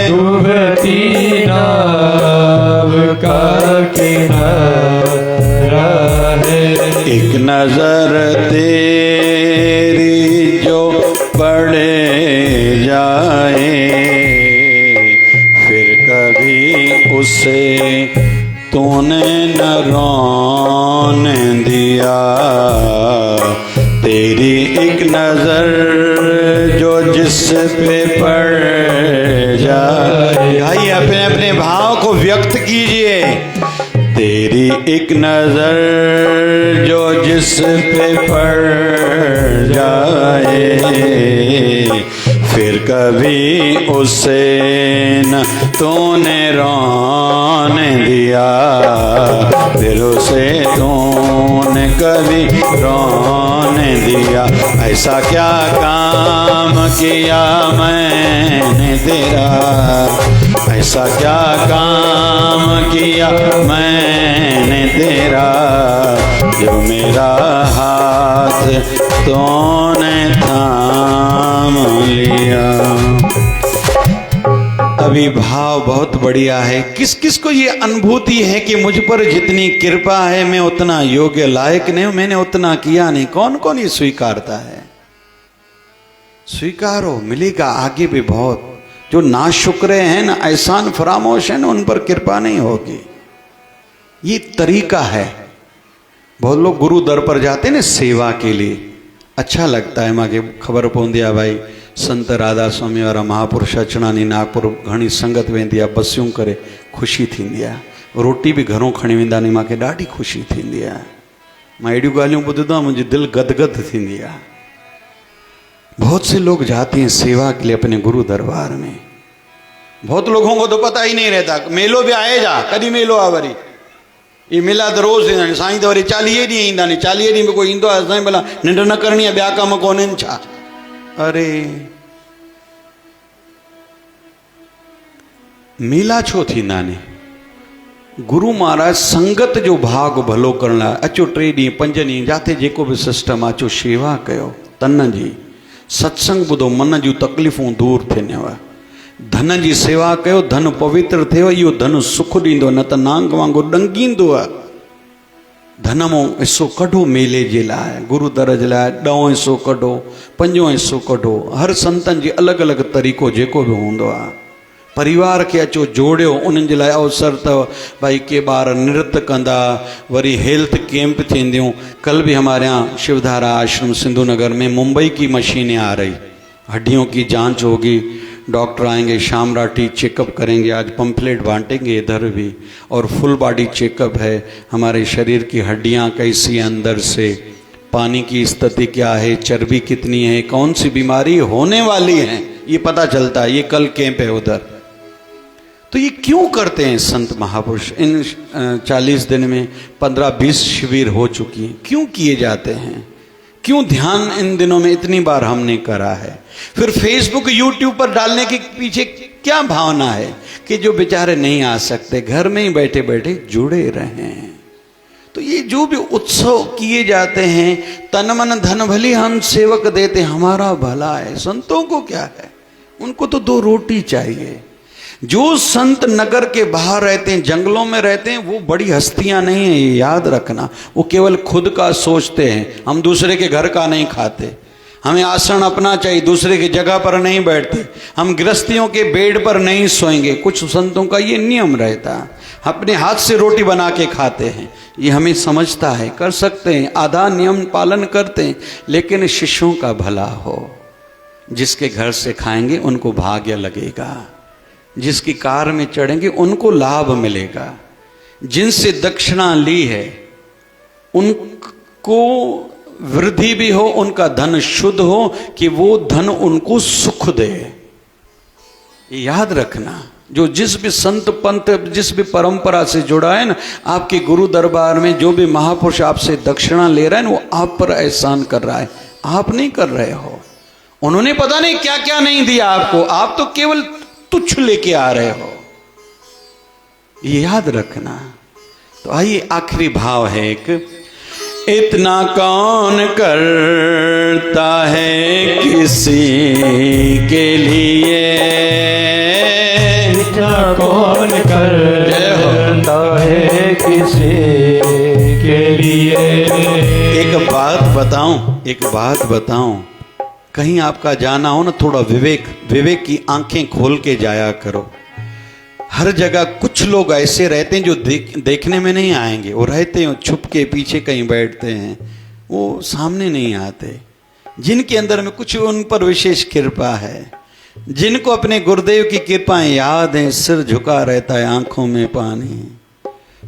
डूबती नाव का किनारा है। एक नजर तेरी जो पड़े जाए, फिर कभी उसे तूने न रोने दिया। तेरी एक नजर जो जिस पे पड़ जाए, भाई अपने अपने भाव को व्यक्त कीजिए। तेरी एक नजर जो जिस पे पड़ जाए, फिर कभी उसे न तूने रोने दिया, फिर उसे तूने कभी रोने दिया। ऐसा क्या काम किया मैंने तेरा, ऐसा क्या काम किया मैंने तेरा, जो मेरा तूने थाम लिया। अभी भाव बहुत बढ़िया है। किस किस को ये अनुभूति है कि मुझ पर जितनी कृपा है मैं उतना योग्य लायक नहीं हूं, मैंने उतना किया नहीं। कौन कौन ये स्वीकारता है? स्वीकारो, मिलेगा आगे भी बहुत। जो ना शुक्रे हैं ना एहसान फरामोश है ना, उन पर कृपा नहीं होगी। ये तरीका है। बहुत लोग गुरु दर पर जाते हैं ना सेवा के लिए, अच्छा लगता है। मांगे खबर पवंदी आहे भाई संत राधा स्वामी वारा महापुरुष अचणा नी नागपुर घणी संगत वेंदी आहे, बसियूं करे ख़ुशी थींदी आहे। रोटी भी घरों खणी वेंदा नी, मूंखे ॾाढी ख़ुशी थींदी आहे। मां अहिड़ियूं ॻाल्हियूं ॿुधंदो आहियां, मुंहिंजी दिलि गदगद थींदी आहे। बहुत से लोग जाते हैं सेवा के लिए अपने गुरु दरबार में। बहुत लोगों को तो पता ही नहीं रहता। मेलो भी आए जा, कॾहिं मेलो आहे वरी ये मिला तो रोज़ ईंदा आहिनि। साईं तो वरी 40 ॾींहं ईंदा नी, 40 ॾींहं में कोई ईंदो आहे? साईं भला निंड न करणी आहे, ॿिया कम कोन्हनि छा? अरे मेला छो थींदा ने? गुरु महाराज संगत जो भाग भलो करण लाइ अचो 3 ॾींहं 5 ॾींहं जिते जेको भी सिस्टम आहे, अचो शेवा कयो तन जी, सत्संग ॿुधो, मन जूं तकलीफ़ूं दूर थियनिव। धन जी सेवा कयो, धन पवित्र थियो, इहो धन सुख ॾींदो, न त नांग वांगुरु ॾंगींदो आहे। धन मां हिसो कढो मेले जे लाइ, गुरु दर जे लाइ 10 हिसो कढो, 5 हिसो कढो। हर संतनि जी अलॻि अलॻि तरीक़ो जेको बि हूंदो आहे। परिवार के अचो जोड़ियो, उन्हनि जे लाइ अवसर अथव। भाई के ॿार नृत्य कंदा, वरी हेल्थ कैंप थींदियूं। कल भी हमारे यहाँ शिवधारा आश्रम सिंधु नगर में मुंबई की मशीनें आ रही, हड्डियों की जांच होगी, डॉक्टर आएंगे, शाम राठी चेकअप करेंगे। आज पंपलेट बांटेंगे इधर भी, और फुल बॉडी चेकअप है। हमारे शरीर की हड्डियाँ कैसी हैं अंदर से, पानी की स्थिति क्या है, चर्बी कितनी है, कौन सी बीमारी होने वाली है, ये पता चलता है। ये कल कैंप है उधर। तो ये क्यों करते हैं संत महापुरुष? इन 40 दिन में 15-20 शिविर हो चुकी हैं। क्यों किए जाते हैं? क्यों ध्यान इन दिनों में इतनी बार हमने करा है? फिर फेसबुक यूट्यूब पर डालने के पीछे क्या भावना है कि जो बेचारे नहीं आ सकते घर में ही बैठे बैठे जुड़े रहें। तो ये जो भी उत्सव किए जाते हैं, तन मन धन भली हम सेवक देते, हमारा भला है। संतों को क्या है? उनको तो 2 रोटी चाहिए। जो संत नगर के बाहर रहते हैं, जंगलों में रहते हैं, वो बड़ी हस्तियां नहीं हैं, ये याद रखना। वो केवल खुद का सोचते हैं। हम दूसरे के घर का नहीं खाते, हमें आसन अपना चाहिए, दूसरे की जगह पर नहीं बैठते, हम गृहस्थियों के बेड पर नहीं सोएंगे। कुछ संतों का ये नियम रहता है, अपने हाथ से रोटी बना के खाते हैं। ये हमें समझता है, कर सकते हैं, आधा नियम पालन करते हैं, लेकिन शिष्यों का भला हो। जिसके घर से खाएंगे उनको भाग्य लगेगा, जिसकी कार में चढ़ेंगे उनको लाभ मिलेगा, जिनसे दक्षिणा ली है उनको वृद्धि भी हो, उनका धन शुद्ध हो, कि वो धन उनको सुख दे। याद रखना, जो जिस भी संत पंथ जिस भी परंपरा से जुड़ा है ना, आपके गुरु दरबार में जो भी महापुरुष आपसे दक्षिणा ले रहा है ना, वो आप पर एहसान कर रहा है, आप नहीं कर रहे हो। उन्होंने पता नहीं क्या क्या नहीं दिया आपको, आप तो केवल तुच्छ लेके आ रहे हो। ये याद रखना। तो आइए, आखिरी भाव है एक, इतना कौन करता है किसी के लिए, इतना कौन करता है किसी के लिए। एक बात बताऊं, कहीं आपका जाना हो ना, थोड़ा विवेक की आंखें खोल के जाया करो। हर जगह कुछ लोग ऐसे रहते हैं जो देखने में नहीं आएंगे, वो रहते हैं छुप के पीछे कहीं बैठते हैं, वो सामने नहीं आते। जिनके अंदर में कुछ उन पर विशेष कृपा है, जिनको अपने गुरुदेव की कृपाएं याद हैं, सिर झुका रहता है, आंखों में पानी,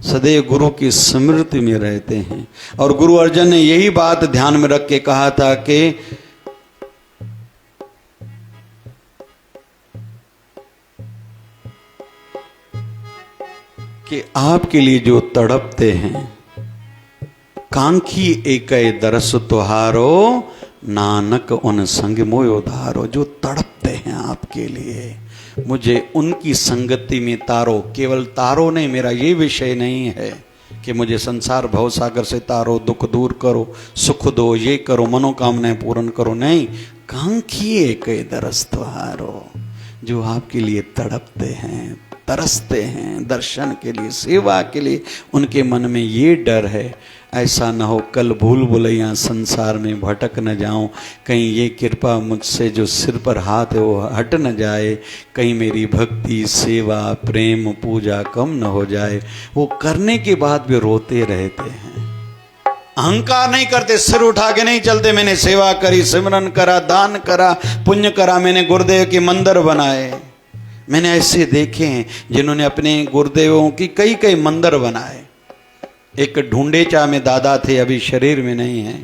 सदैव गुरु की स्मृति में रहते हैं। और गुरु अर्जन ने यही बात ध्यान में रख के कहा था कि आपके लिए जो तड़पते हैं, कांखी एक दरस तुहारो, नानक उन संग मोयो धारो। जो तड़पते हैं आपके लिए, मुझे उनकी संगति में तारो। केवल तारो नहीं, मेरा ये विषय नहीं है कि मुझे संसार भव सागर से तारो, दुख दूर करो, सुख दो, ये करो, मनोकामनाएं पूर्ण करो। नहीं, कांखिए के दरस तुम्हारो, जो आपके लिए तड़पते हैं, तरसते हैं, दर्शन के लिए, सेवा के लिए, उनके मन में ये डर है ऐसा न हो कल भूल भुलैया संसार में भटक न जाऊं, कहीं ये कृपा मुझसे जो सिर पर हाथ है वो हट न जाए, कहीं मेरी भक्ति सेवा प्रेम पूजा कम न हो जाए। वो करने के बाद भी रोते रहते हैं, अहंकार नहीं करते, सिर उठा के नहीं चलते। मैंने सेवा करी, सिमरन करा, दान करा, पुण्य करा, मैंने गुरुदेव के मंदिर बनाए। मैंने ऐसे देखे हैं जिन्होंने अपने गुरुदेवों की कई कई मंदिर बनाए। एक ढूंढेचा में दादा थे, अभी शरीर में नहीं है,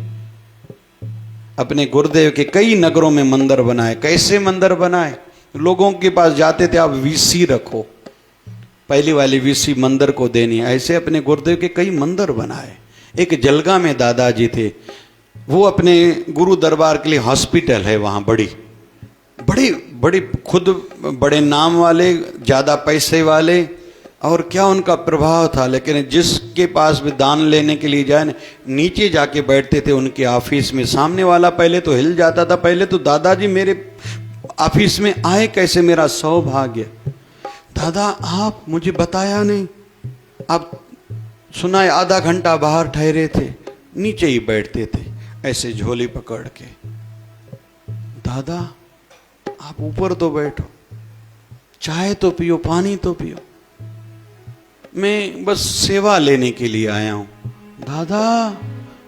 अपने गुरुदेव के कई नगरों में मंदिर बनाए। कैसे मंदिर बनाए? लोगों के पास जाते थे, आप वीसी रखो, पहली वाली वीसी मंदिर को देनी है। ऐसे अपने गुरुदेव के कई मंदिर बनाए। एक जलगा में दादाजी थे, वो अपने गुरु दरबार के लिए हॉस्पिटल है वहाँ, बड़ी खुद बड़े नाम वाले, ज़्यादा पैसे वाले, और क्या उनका प्रभाव था। लेकिन जिसके पास भी दान लेने के लिए जाए, नीचे जाके बैठते थे उनके ऑफिस में। सामने वाला पहले तो हिल जाता था, पहले तो दादाजी मेरे ऑफिस में आए कैसे, मेरा सौभाग्य। दादा आप मुझे बताया नहीं, आप सुनाए आधा घंटा बाहर ठहरे थे, नीचे ही बैठते थे ऐसे झोली पकड़ के। दादा आप ऊपर तो बैठो, चाय तो पियो, पानी तो पियो, मैं बस सेवा लेने के लिए आया हूं। दादा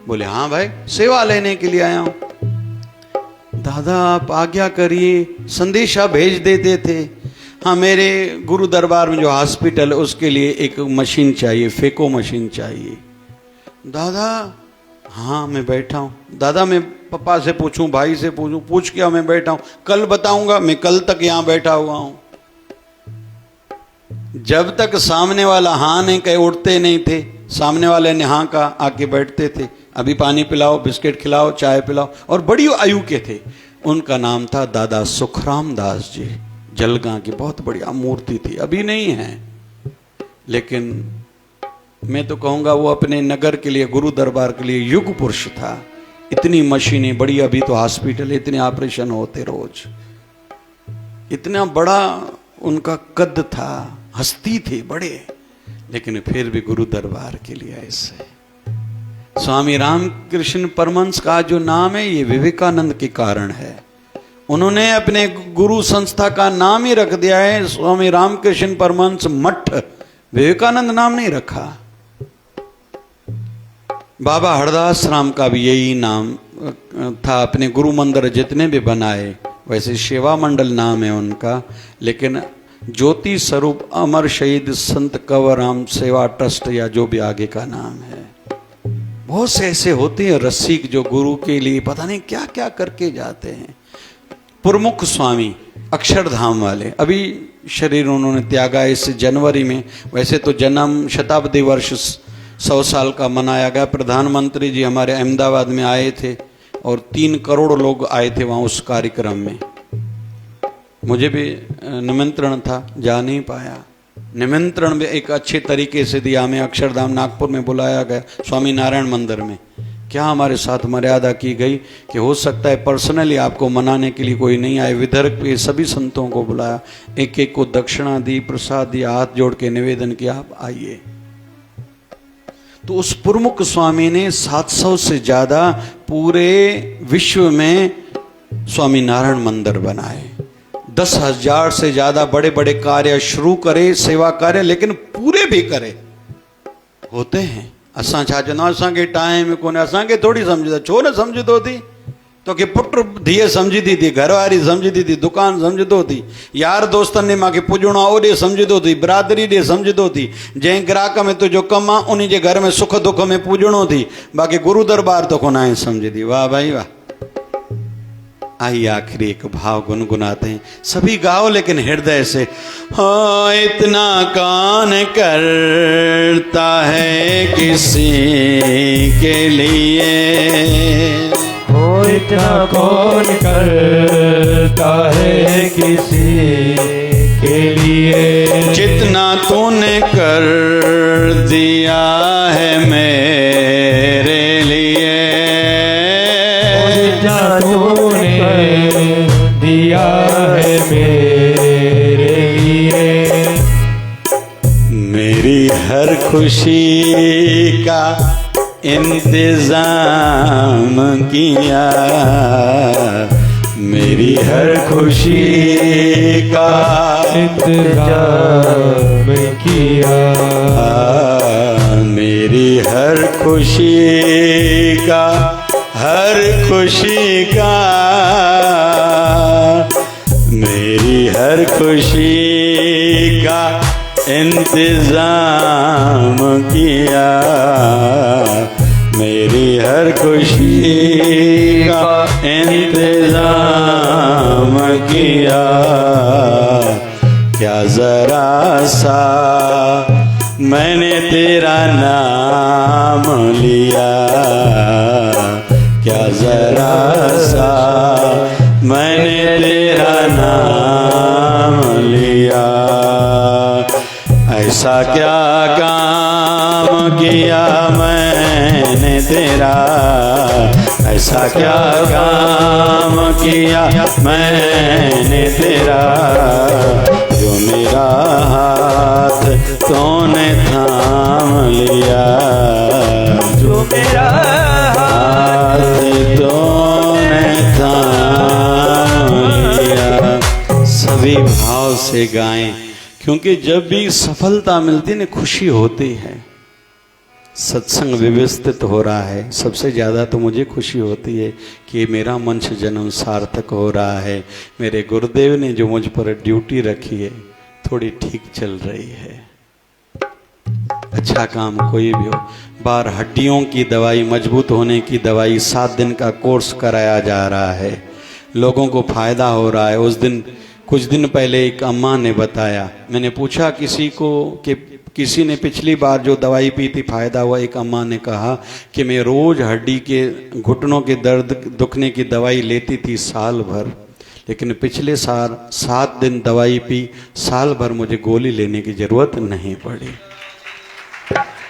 बोले हाँ भाई, सेवा लेने के लिए आया हूं। दादा आप आज्ञा करिए, संदेशा भेज देते थे। हाँ, मेरे गुरु दरबार में जो हॉस्पिटल है उसके लिए एक मशीन चाहिए, फेको मशीन चाहिए। दादा हाँ मैं बैठा हूँ। दादा मैं पापा से पूछूं, भाई से पूछूं? पूछ क्या, मैं बैठा हूँ, कल बताऊंगा, मैं कल तक यहाँ बैठा हुआ हूँ। जब तक सामने वाला हाँ नहीं कहे उठते नहीं थे, सामने वाले ने हाँ कहा आके बैठते थे। अभी पानी पिलाओ, बिस्किट खिलाओ, चाय पिलाओ। और बड़ी आयु के थे। उनका नाम था दादा सुखराम दास जी, जलगा की बहुत बढ़िया मूर्ति थी, अभी नहीं है। लेकिन मैं तो कहूँगा वो अपने नगर के लिए, गुरु दरबार के लिए युग पुरुष था। इतनी मशीनें बड़ी, अभी तो हॉस्पिटल, इतने ऑपरेशन होते रोज, इतना बड़ा उनका कद था, हस्ती थे बड़े, लेकिन फिर भी गुरु दरबार के लिए ऐसे। स्वामी रामकृष्ण परमहंस का जो नाम है ये विवेकानंद के कारण है। उन्होंने अपने गुरु संस्था का नाम ही रख दिया है स्वामी रामकृष्ण परमहंस मठ, विवेकानंद नाम नहीं रखा। बाबा हरदास राम का भी यही नाम था। अपने गुरु मंदिर जितने भी बनाए, वैसे सेवा मंडल नाम है उनका, लेकिन ज्योति स्वरूप अमर शहीद संत कंवरराम सेवा ट्रस्ट या जो भी आगे का नाम है। बहुत से ऐसे होते हैं रसिक जो गुरु के लिए पता नहीं क्या क्या करके जाते हैं। प्रमुख स्वामी अक्षरधाम वाले, अभी शरीर उन्होंने त्यागा इस जनवरी में। वैसे तो जन्म शताब्दी वर्ष 100 साल का मनाया गया। प्रधानमंत्री जी हमारे अहमदाबाद में आए थे और 3 करोड़ लोग आए थे वहाँ उस कार्यक्रम में। मुझे भी निमंत्रण था, जा नहीं पाया। निमंत्रण भी एक अच्छे तरीके से दिया। हमें अक्षरधाम नागपुर में बुलाया गया, स्वामी नारायण मंदिर में। क्या हमारे साथ मर्यादा की गई कि हो सकता है पर्सनली आपको मनाने के लिए कोई नहीं आए। विदर्भ के सभी संतों को बुलाया, एक एक को दक्षिणा दी, प्रसाद दिया, हाथ जोड़ के निवेदन किया आप आइए। तो उस प्रमुख स्वामी ने 700 से ज्यादा पूरे विश्व में स्वामी नारायण मंदिर बनाए। 10,000 से ज्यादा बड़े बड़े कार्य शुरू करे, सेवा कार्य, लेकिन पूरे भी करे। होते हैं असां छा चवंदा, असांखे टाइम कोन्हे, असांखे थोड़ी सम्झंदा। छो न सम्झंदो थी? तोखे पुट धीअ सम्झंदी थी, घरवारी सम्झंदी थी, दुकान सम्झंदो थी, यार दोस्तनि ने मूंखे पुॼणो आहे ओॾे सम्झंदो थी, बिरादरी ॾे सम्झंदो थी, जंहिं ग्राहक में तुंहिंजो कमु आहे उन जे घर में सुख दुख में पुॼणो थी। बाक़ी गुरु दरबार तो कोन आहे सम्झंदी। वाह भाई वाह। आइए आखिरी एक भाव गुनगुनाते हैं, सभी गाओ लेकिन हृदय से। हाँ इतना कौन करता है किसी के लिए, हो इतना कौन करता है किसी के लिए, जितना तूने कर दिया है खुशी का इंतजाम किया, मेरी हर खुशी का इंतजाम किया, मेरी हर खुशी का, हर खुशी का, मेरी हर खुशी का इंतजाम किया, मेरी हर खुशी का इंतजाम किया। क्या जरा सा मैंने तेरा नाम लिया, क्या जरा सा मैंने तेरा नाम लिया, ऐसा क्या काम किया मैंने तेरा, ऐसा क्या काम किया मैंने तेरा, जो मेरा हाथ तूने थाम लिया, जो मेरा हाथ तूने थाम लिया। सभी भाव से गाएं, क्योंकि जब भी सफलता मिलती है ना, खुशी होती है। सत्संग व्यवस्थित हो रहा है, सबसे ज़्यादा तो मुझे खुशी होती है कि मेरा मंच जन्म सार्थक हो रहा है। मेरे गुरुदेव ने जो मुझ पर ड्यूटी रखी है थोड़ी ठीक चल रही है। अच्छा काम कोई भी हो, बार हड्डियों की दवाई, मजबूत होने की दवाई 7 दिन का कोर्स कराया जा रहा है, लोगों को फायदा हो रहा है। उस दिन कुछ दिन पहले एक अम्मा ने बताया, मैंने पूछा किसी को कि किसी ने पिछली बार जो दवाई पी थी फायदा हुआ। एक अम्मा ने कहा कि मैं रोज हड्डी के घुटनों के दर्द दुखने की दवाई लेती थी साल भर, लेकिन पिछले साल 7 दिन दवाई पी, साल भर मुझे गोली लेने की जरूरत नहीं पड़ी।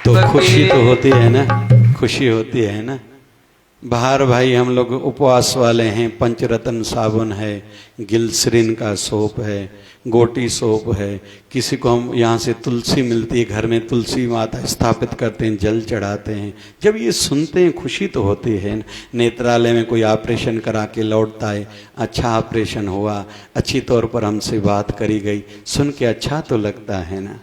तो खुशी तो होती है ना, खुशी होती है ना। बाहर भाई हम लोग उपवास वाले हैं, पंचरत्न साबुन है, गिलसरीन का सोप है, गोटी सोप है, किसी को हम यहाँ से तुलसी मिलती है, घर में तुलसी माता स्थापित करते हैं, जल चढ़ाते हैं। जब ये सुनते हैं खुशी तो होती है। नेत्रालय में कोई ऑपरेशन करा के लौटता है, अच्छा ऑपरेशन हुआ, अच्छी तौर पर हमसे बात करी गई, सुन के अच्छा तो लगता है ना।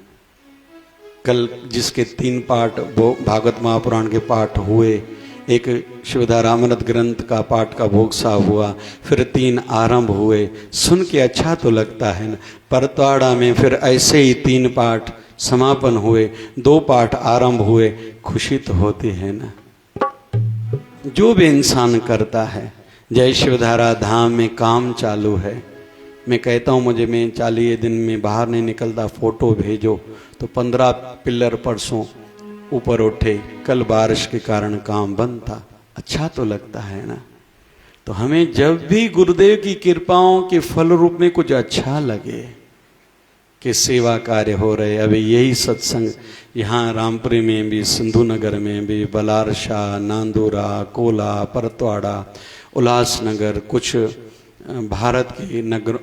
कल जिसके 3 पाठ भागवत महापुराण के पाठ हुए, एक शिवधारामृत ग्रंथ का पाठ का भोग साहब हुआ, फिर 3 आरंभ हुए, सुन के अच्छा तो लगता है ना। परतवाड़ा में फिर ऐसे ही 3 पाठ समापन हुए, 2 पाठ आरंभ हुए, खुशी तो होती है ना। जो भी इंसान करता है, जय शिवधारा धाम में काम चालू है। मैं कहता हूँ मुझे, मैं 40 दिन में बाहर नहीं निकलता, फोटो भेजो, तो 15 पिल्लर परसों ऊपर उठे, कल बारिश के कारण काम बंद था। अच्छा तो लगता है ना। तो हमें जब भी गुरुदेव की कृपाओं के फल रूप में कुछ अच्छा लगे कि सेवा कार्य हो रहे, अभी यही सत्संग यहाँ रामपुरी में भी, सिंधु नगर में भी, बलारशाह, नांदूरा, कोला, परतवाड़ा, उल्लासनगर, कुछ भारत के नगर,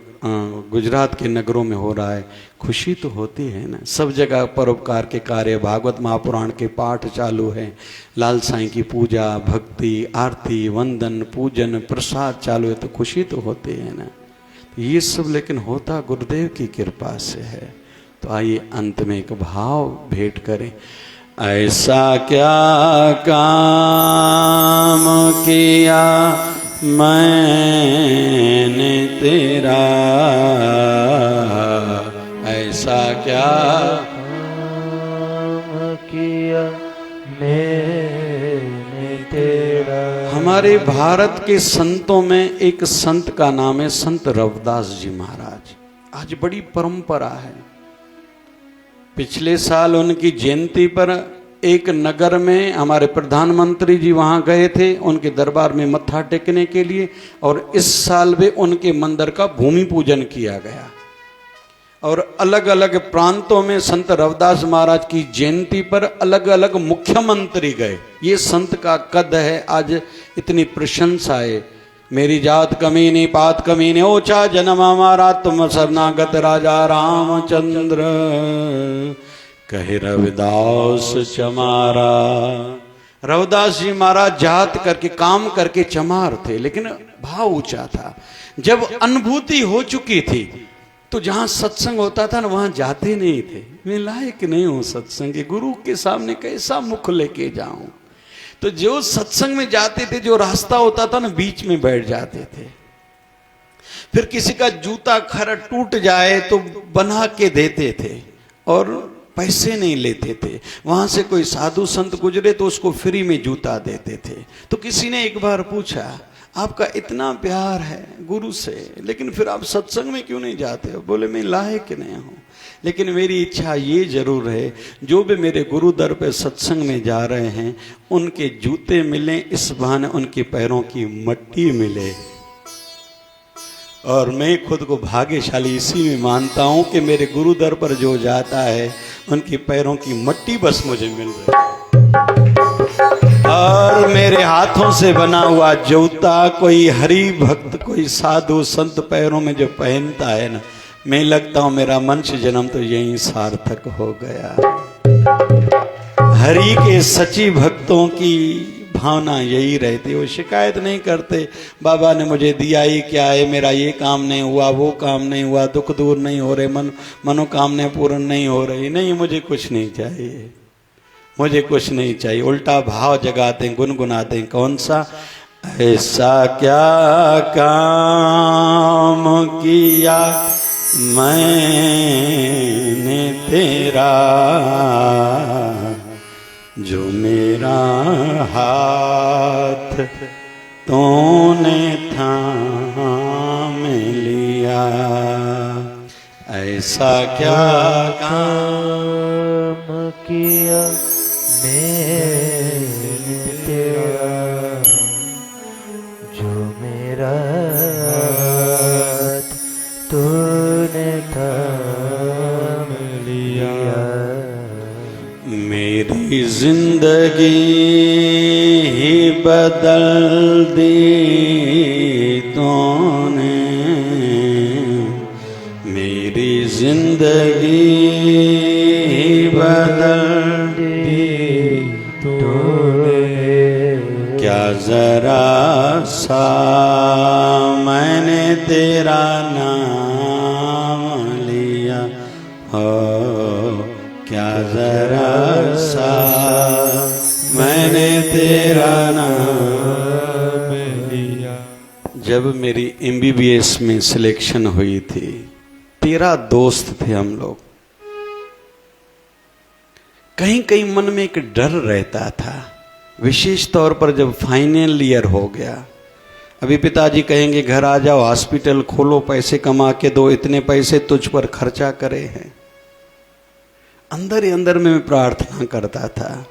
गुजरात के नगरों में हो रहा है। खुशी तो होती है ना। सब जगह परोपकार के कार्य, भागवत महापुराण के पाठ चालू है, लाल साईं की पूजा, भक्ति, आरती, वंदन, पूजन, प्रसाद चालू है, तो खुशी तो होती है ना। ये सब लेकिन होता गुरुदेव की कृपा से है। तो आइए अंत में एक भाव भेंट करें। ऐसा क्या काम किया मैंने तेरा, ऐसा क्या किया मैंने तेरा। हमारे भारत के संतों में एक संत का नाम है संत रविदास जी महाराज। आज बड़ी परंपरा है। पिछले साल उनकी जयंती पर एक नगर में हमारे प्रधानमंत्री जी वहाँ गए थे उनके दरबार में मत्था टेकने के लिए, और इस साल भी उनके मंदिर का भूमि पूजन किया गया। और अलग अलग प्रांतों में संत रविदास महाराज की जयंती पर अलग अलग मुख्यमंत्री गए। ये संत का कद है, आज इतनी प्रशंसा है। मेरी जात कमीनी पात कमीने, ओछा जन्म हमारा तुम शरणागत राजा रामचंद्र। कहे रविदास चमारा। रविदास जी महाराज जात करके काम करके चमार थे, लेकिन भाव ऊंचा था। जब अनुभूति हो चुकी थी तो जहां सत्संग होता था ना वहां जाते नहीं थे। मैं लायक नहीं हूं सत्संग के, गुरु के सामने कैसा मुख लेके जाऊं। तो जो सत्संग में जाते थे, जो रास्ता होता था ना बीच में बैठ जाते थे। फिर किसी का जूता खरा टूट जाए तो बना के देते थे और पैसे नहीं लेते थे। वहां से कोई साधु संत गुजरे तो उसको फ्री में जूता देते थे। तो किसी ने एक बार पूछा, आपका इतना प्यार है गुरु से, लेकिन फिर आप सत्संग में क्यों नहीं जाते हो? बोले मैं लायक नहीं हूं, लेकिन मेरी इच्छा ये जरूर है जो भी मेरे गुरु दर पे सत्संग में जा रहे हैं उनके जूते मिले, इस बहाने उनके पैरों की मट्टी मिले। और मैं खुद को भाग्यशाली इसी में मानता हूं कि मेरे गुरु दर पर जो जाता है उनके पैरों की मट्टी बस मुझे मिल रही है। और मेरे हाथों से बना हुआ जूता कोई हरि भक्त, कोई साधु संत पैरों में जो पहनता है ना, मैं लगता हूं मेरा मनुष्य जन्म तो यही सार्थक हो गया। हरि के सच्ची भक्तों की भावना यही रहती, वो शिकायत नहीं करते बाबा ने मुझे दिया ही क्या है, मेरा ये काम नहीं हुआ, वो काम नहीं हुआ, दुख दूर नहीं हो रहे, मनोकामना पूर्ण नहीं हो रही। नहीं, मुझे कुछ नहीं चाहिए, मुझे कुछ नहीं चाहिए। उल्टा भाव जगाते हैं, गुनगुनाते हैं। कौन सा? ऐसा क्या काम किया मैंने तेरा, जो मेरा हाथ तूने थाम लिया। ऐसा क्या काम किया मैंने तेरा, जो मेरा हाथ तूने थाम लिया। मेरी जिंदगी ही बदल दी तूने, मेरी जिंदगी ही बदल दी तूने। क्या जरा सा मैंने तेरा नाम लिया हो, क्या जरा सा मैंने तेरा नाम लिया। जब मेरी MBBS में सिलेक्शन हुई थी, 13 दोस्त थे हम लोग। कहीं कहीं मन में एक डर रहता था, विशेष तौर पर जब फाइनल ईयर हो गया। अभी पिताजी कहेंगे घर आ जाओ, हॉस्पिटल खोलो, पैसे कमा के दो, इतने पैसे तुझ पर खर्चा करे हैं। अंदर ही अंदर में मैं प्रार्थना करता था।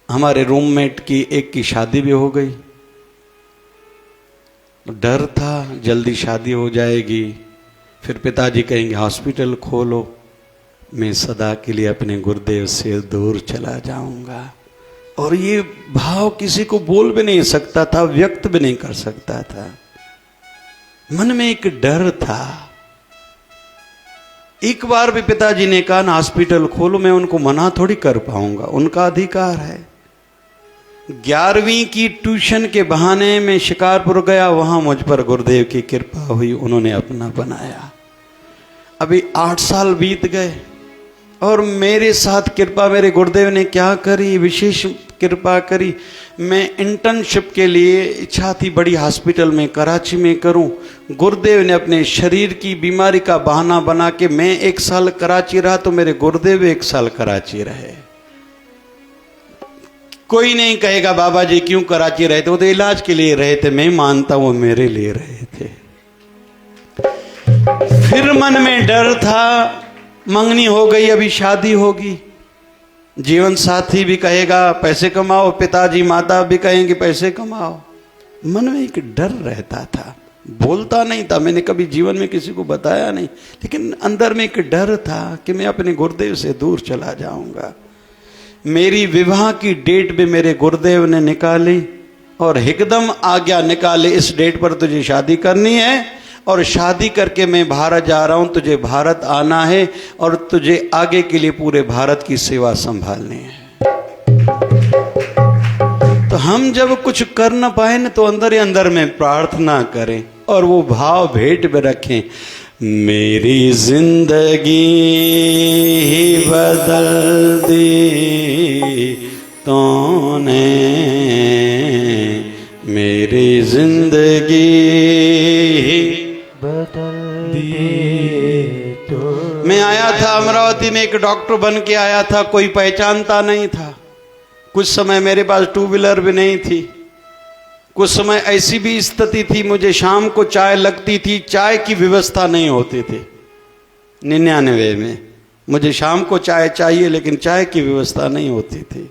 हमारे रूममेट की एक की शादी भी हो गई, डर था जल्दी शादी हो जाएगी, फिर पिताजी कहेंगे हॉस्पिटल खोलो, मैं सदा के लिए अपने गुरुदेव से दूर चला जाऊंगा। और ये भाव किसी को बोल भी नहीं सकता था, व्यक्त भी नहीं कर सकता था। मन में एक डर था। एक बार भी पिताजी ने कहा ना हॉस्पिटल खोलो, मैं उनको मना थोड़ी कर पाऊंगा, उनका अधिकार है। 11वीं की ट्यूशन के बहाने में शिकारपुर गया, वहां मुझ पर गुरुदेव की कृपा हुई, उन्होंने अपना बनाया। अभी 8 साल बीत गए और मेरे साथ कृपा मेरे गुरुदेव ने क्या करी, विशेष कृपा करी। मैं इंटर्नशिप के लिए इच्छा थी बड़ी हॉस्पिटल में कराची में करूं। गुरुदेव ने अपने शरीर की बीमारी का बहाना बना के मैं 1 साल कराची रहा, तो मेरे गुरुदेव 1 साल कराची रहे। कोई नहीं कहेगा बाबा जी क्यों कराची रहे थे, वो तो इलाज के लिए रहे थे। मैं मानता हूं वो मेरे लिए रहे थे। फिर मन में डर था, मंगनी हो गई, अभी शादी होगी, जीवन साथी भी कहेगा पैसे कमाओ, पिताजी माता भी कहेंगे पैसे कमाओ। मन में एक डर रहता था, बोलता नहीं था, मैंने कभी जीवन में किसी को बताया नहीं, लेकिन अंदर में एक डर था कि मैं अपने गुरुदेव से दूर चला जाऊंगा। मेरी विवाह की डेट भी मेरे गुरुदेव ने निकाली और एकदम आज्ञा निकाले, इस डेट पर तुझे शादी करनी है, और शादी करके मैं भारत जा रहा हूँ, तुझे भारत आना है और तुझे आगे के लिए पूरे भारत की सेवा संभालनी है। तो हम जब कुछ कर न पाए न तो अंदर ही अंदर में प्रार्थना करें और वो भाव भेंट में रखें, मेरी जिंदगी ही बदल दी तूने, मेरी जिंदगी ही बदल दी तो। मैं आया था अमरावती में, एक डॉक्टर बन के आया था, कोई पहचानता नहीं था। कुछ समय मेरे पास टू व्हीलर भी नहीं थी। कुछ समय ऐसी भी स्थिति थी, मुझे शाम को चाय लगती थी, चाय की व्यवस्था नहीं होती थी। 99 में मुझे शाम को चाय चाहिए लेकिन चाय की व्यवस्था नहीं होती थी।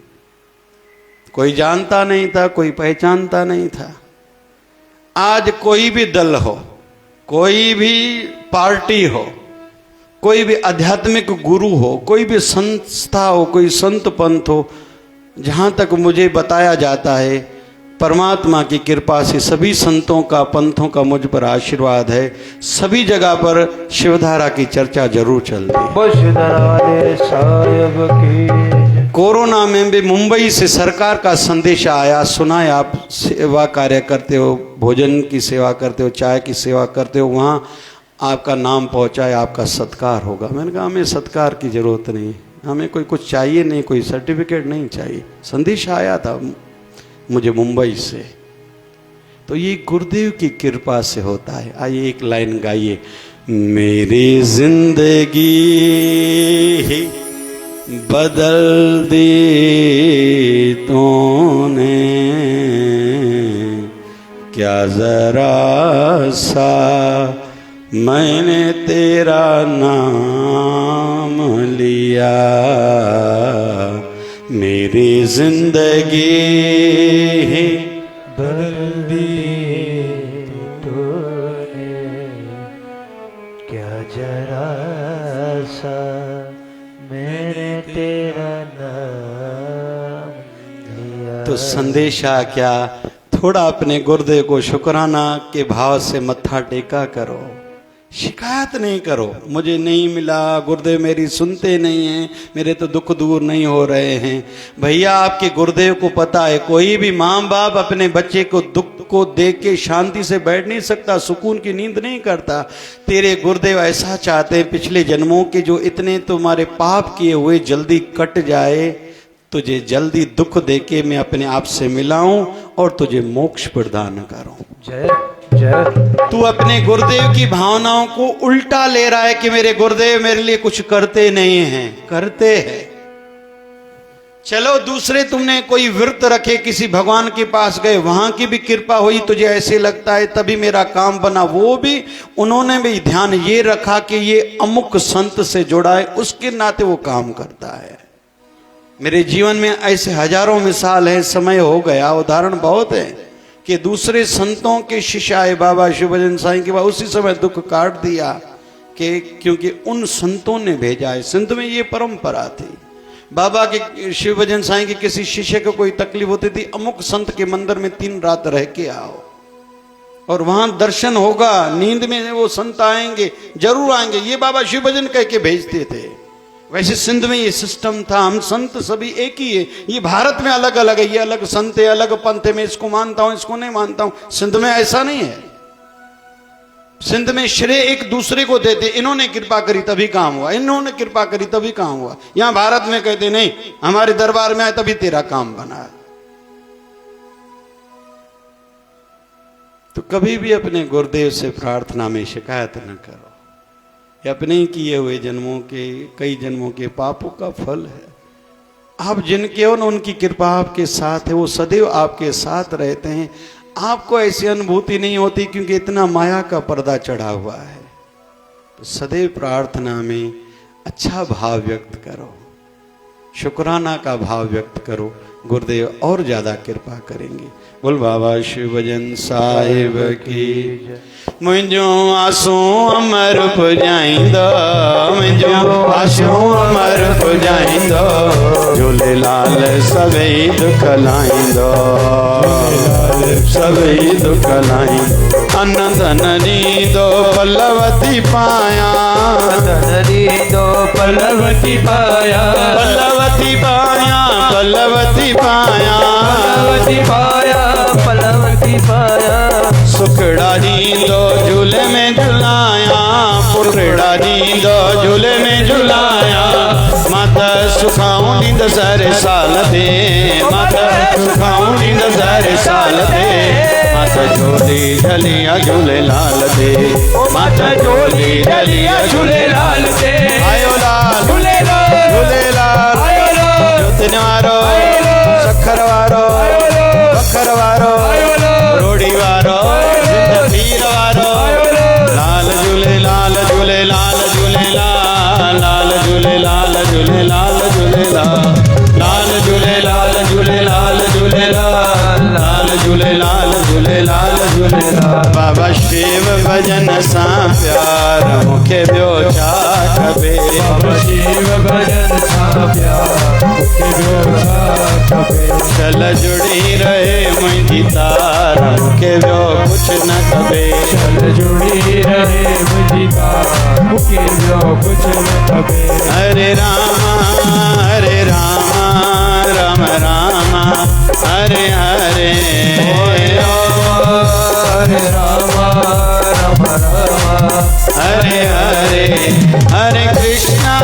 कोई जानता नहीं था, कोई पहचानता नहीं था। आज कोई भी दल हो, कोई भी पार्टी हो, कोई भी आध्यात्मिक गुरु हो, कोई भी संस्था हो, कोई संत पंथ हो, जहाँ तक मुझे बताया जाता है परमात्मा की कृपा से सभी संतों का, पंथों का मुझ पर आशीर्वाद है। सभी जगह पर शिवधारा की चर्चा जरूर चलती है। कोरोना में भी मुंबई से सरकार का संदेश आया, सुना है आप सेवा कार्य करते हो, भोजन की सेवा करते हो, चाय की सेवा करते हो, वहाँ आपका नाम पहुँचा है, आपका सत्कार होगा। मैंने कहा हमें सत्कार की जरूरत नहीं, हमें कोई कुछ चाहिए नहीं, कोई सर्टिफिकेट नहीं चाहिए। संदेश आया था मुझे मुंबई से, तो ये गुरुदेव की कृपा से होता है। आइए एक लाइन गाइए, मेरी जिंदगी ही बदल दी तूने, क्या जरा सा मैंने तेरा नाम लिया, मेरी जिंदगी ही बदल दी तूने, क्या जरा सा मैंने तेरा नाम लिया। तो संदेशा क्या, थोड़ा अपने गुरुदेव को शुक्राना के भाव से मत्था टेका करो, शिकायत नहीं करो, मुझे नहीं मिला, गुरुदेव मेरी सुनते नहीं हैं, मेरे तो दुख दूर नहीं हो रहे हैं। भैया आपके गुरुदेव को पता है, कोई भी माँ बाप अपने बच्चे को दुख को देख के शांति से बैठ नहीं सकता, सुकून की नींद नहीं करता। तेरे गुरुदेव ऐसा चाहते हैं पिछले जन्मों के जो इतने तुम्हारे पाप किए हुए जल्दी कट जाए, तुझे जल्दी दुख देके मैं अपने आप से मिलाऊं और तुझे मोक्ष प्रदान करूं। जय जय। तू अपने गुरुदेव की भावनाओं को उल्टा ले रहा है कि मेरे गुरुदेव मेरे लिए कुछ करते नहीं हैं, करते हैं। चलो दूसरे तुमने कोई व्रत रखे, किसी भगवान के पास गए, वहां की भी कृपा हुई, तुझे ऐसे लगता है तभी मेरा काम बना, वो भी उन्होंने भी ध्यान ये रखा कि ये अमुक संत से जुड़ा है, उसके नाते वो काम करता है। मेरे जीवन में ऐसे हजारों मिसाल है, समय हो गया, उदाहरण बहुत है कि दूसरे संतों के शिष्य आए बाबा शिवभजन साईं के बाद, उसी समय दुख काट दिया कि क्योंकि उन संतों ने भेजा है। सिंध में ये परंपरा थी, बाबा के शिवभजन साईं के किसी शिष्य को कोई तकलीफ होती थी, अमुक संत के मंदिर में 3 रात रह के आओ और वहां दर्शन होगा, नींद में वो संत आएंगे, जरूर आएंगे, ये बाबा शिवभजन कह के भेजते थे। वैसे सिंध में ये सिस्टम था, हम संत सभी एक ही है। ये भारत में अलग अलग है, ये अलग संत है, अलग पंथ है, मैं इसको मानता हूं, इसको नहीं मानता हूं। सिंध में ऐसा नहीं है। सिंध में श्रेय एक दूसरे को देते, इन्होंने कृपा करी तभी काम हुआ, इन्होंने कृपा करी तभी काम हुआ। यहां भारत में कहते नहीं, हमारे दरबार में आए तभी तेरा काम बना। तो कभी भी अपने गुरुदेव से प्रार्थना में शिकायत न करो, अपने किए हुए जन्मों के, कई जन्मों के पापों का फल है। आप जिनके हो ना, उनकी कृपा आपके साथ है, वो सदैव आपके साथ रहते हैं। आपको ऐसी अनुभूति नहीं होती क्योंकि इतना माया का पर्दा चढ़ा हुआ है। तो सदैव प्रार्थना में अच्छा भाव व्यक्त करो, शुक्राना का भाव व्यक्त करो, गुरुदेव और ज्यादा कृपा करेंगे। बोल बाबा शिवभजन साहिब की। मुझो आंसू अमर पुजाइंदो, मुझो आंसू अमर पुजाइंदो, झूलेलाल सभई दुख लाइंदो, सभई दुख लाइंदो। अन्न धन नींदो पल्लवती पाया धनरी दो पल्लवती पाया पल्लवती पाया पल्लवती पाया पल्लवती पाया पल्लवती पाया सुखड़ा नींदो झूले में झुलाया पुखड़ा नींदो झूले में झुलाया माता सुखाऊं नींद सारे साल दे माता सुखाऊं नींद सारे साल दे माता झोली झलिया झूले लाल दे माता झोली झलिया झूले लाल दे आयो लाल झूले लाल आयो लो जोतन वारो सखर वारो बखर वारो रोड़ी वारो पीर वारो लाल झूले लाल झूले लाल झूले लाल लाल झूले लाल झूले लाल झूले लाल झूले लाल झूले लाल झूले लाल झूले लाल झूले लाल झूले बाबा शिव भजन सा प्यार मुखे ब्यो छा खबे बाबा शिव भजन सा प्यार मुखे ब्यो छा खबे चल जुड़ी रहे मुझी तार मुखे ब्यो कुछ न खबे चल जुड़ी रहे मुझी तार मुखे ब्यो कुछ न खबे हरे रामा राम रामा हरे हरे हरे रामा राम राम हरे हरे हरे कृष्णा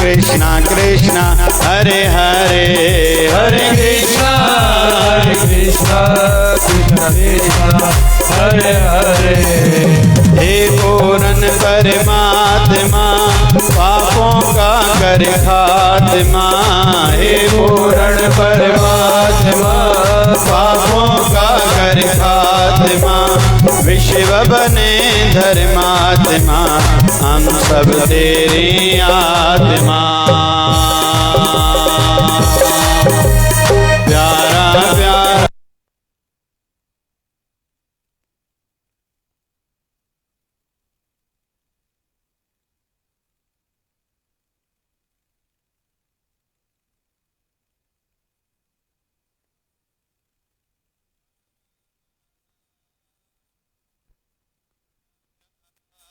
कृष्णा कृष्णा हरे हरे हरे कृष्णा कृष्णा कृष्णा हरे हरे हे पूरन परमात्मा पापों का कर खात्मा हे पूरन परमात्मा पापों का कर खात्मा विश्व बने धर्मात्मा हम सब तेरी आत्मा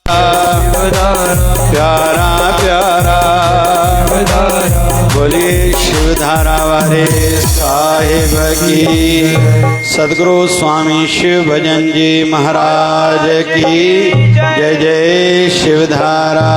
प्यारा प्यारा प्यारा प्यारा बोलिए शिवधारा वाले साहिब की सदगुरु स्वामी शिव भजन जी महाराज की जय जय शिवधारा।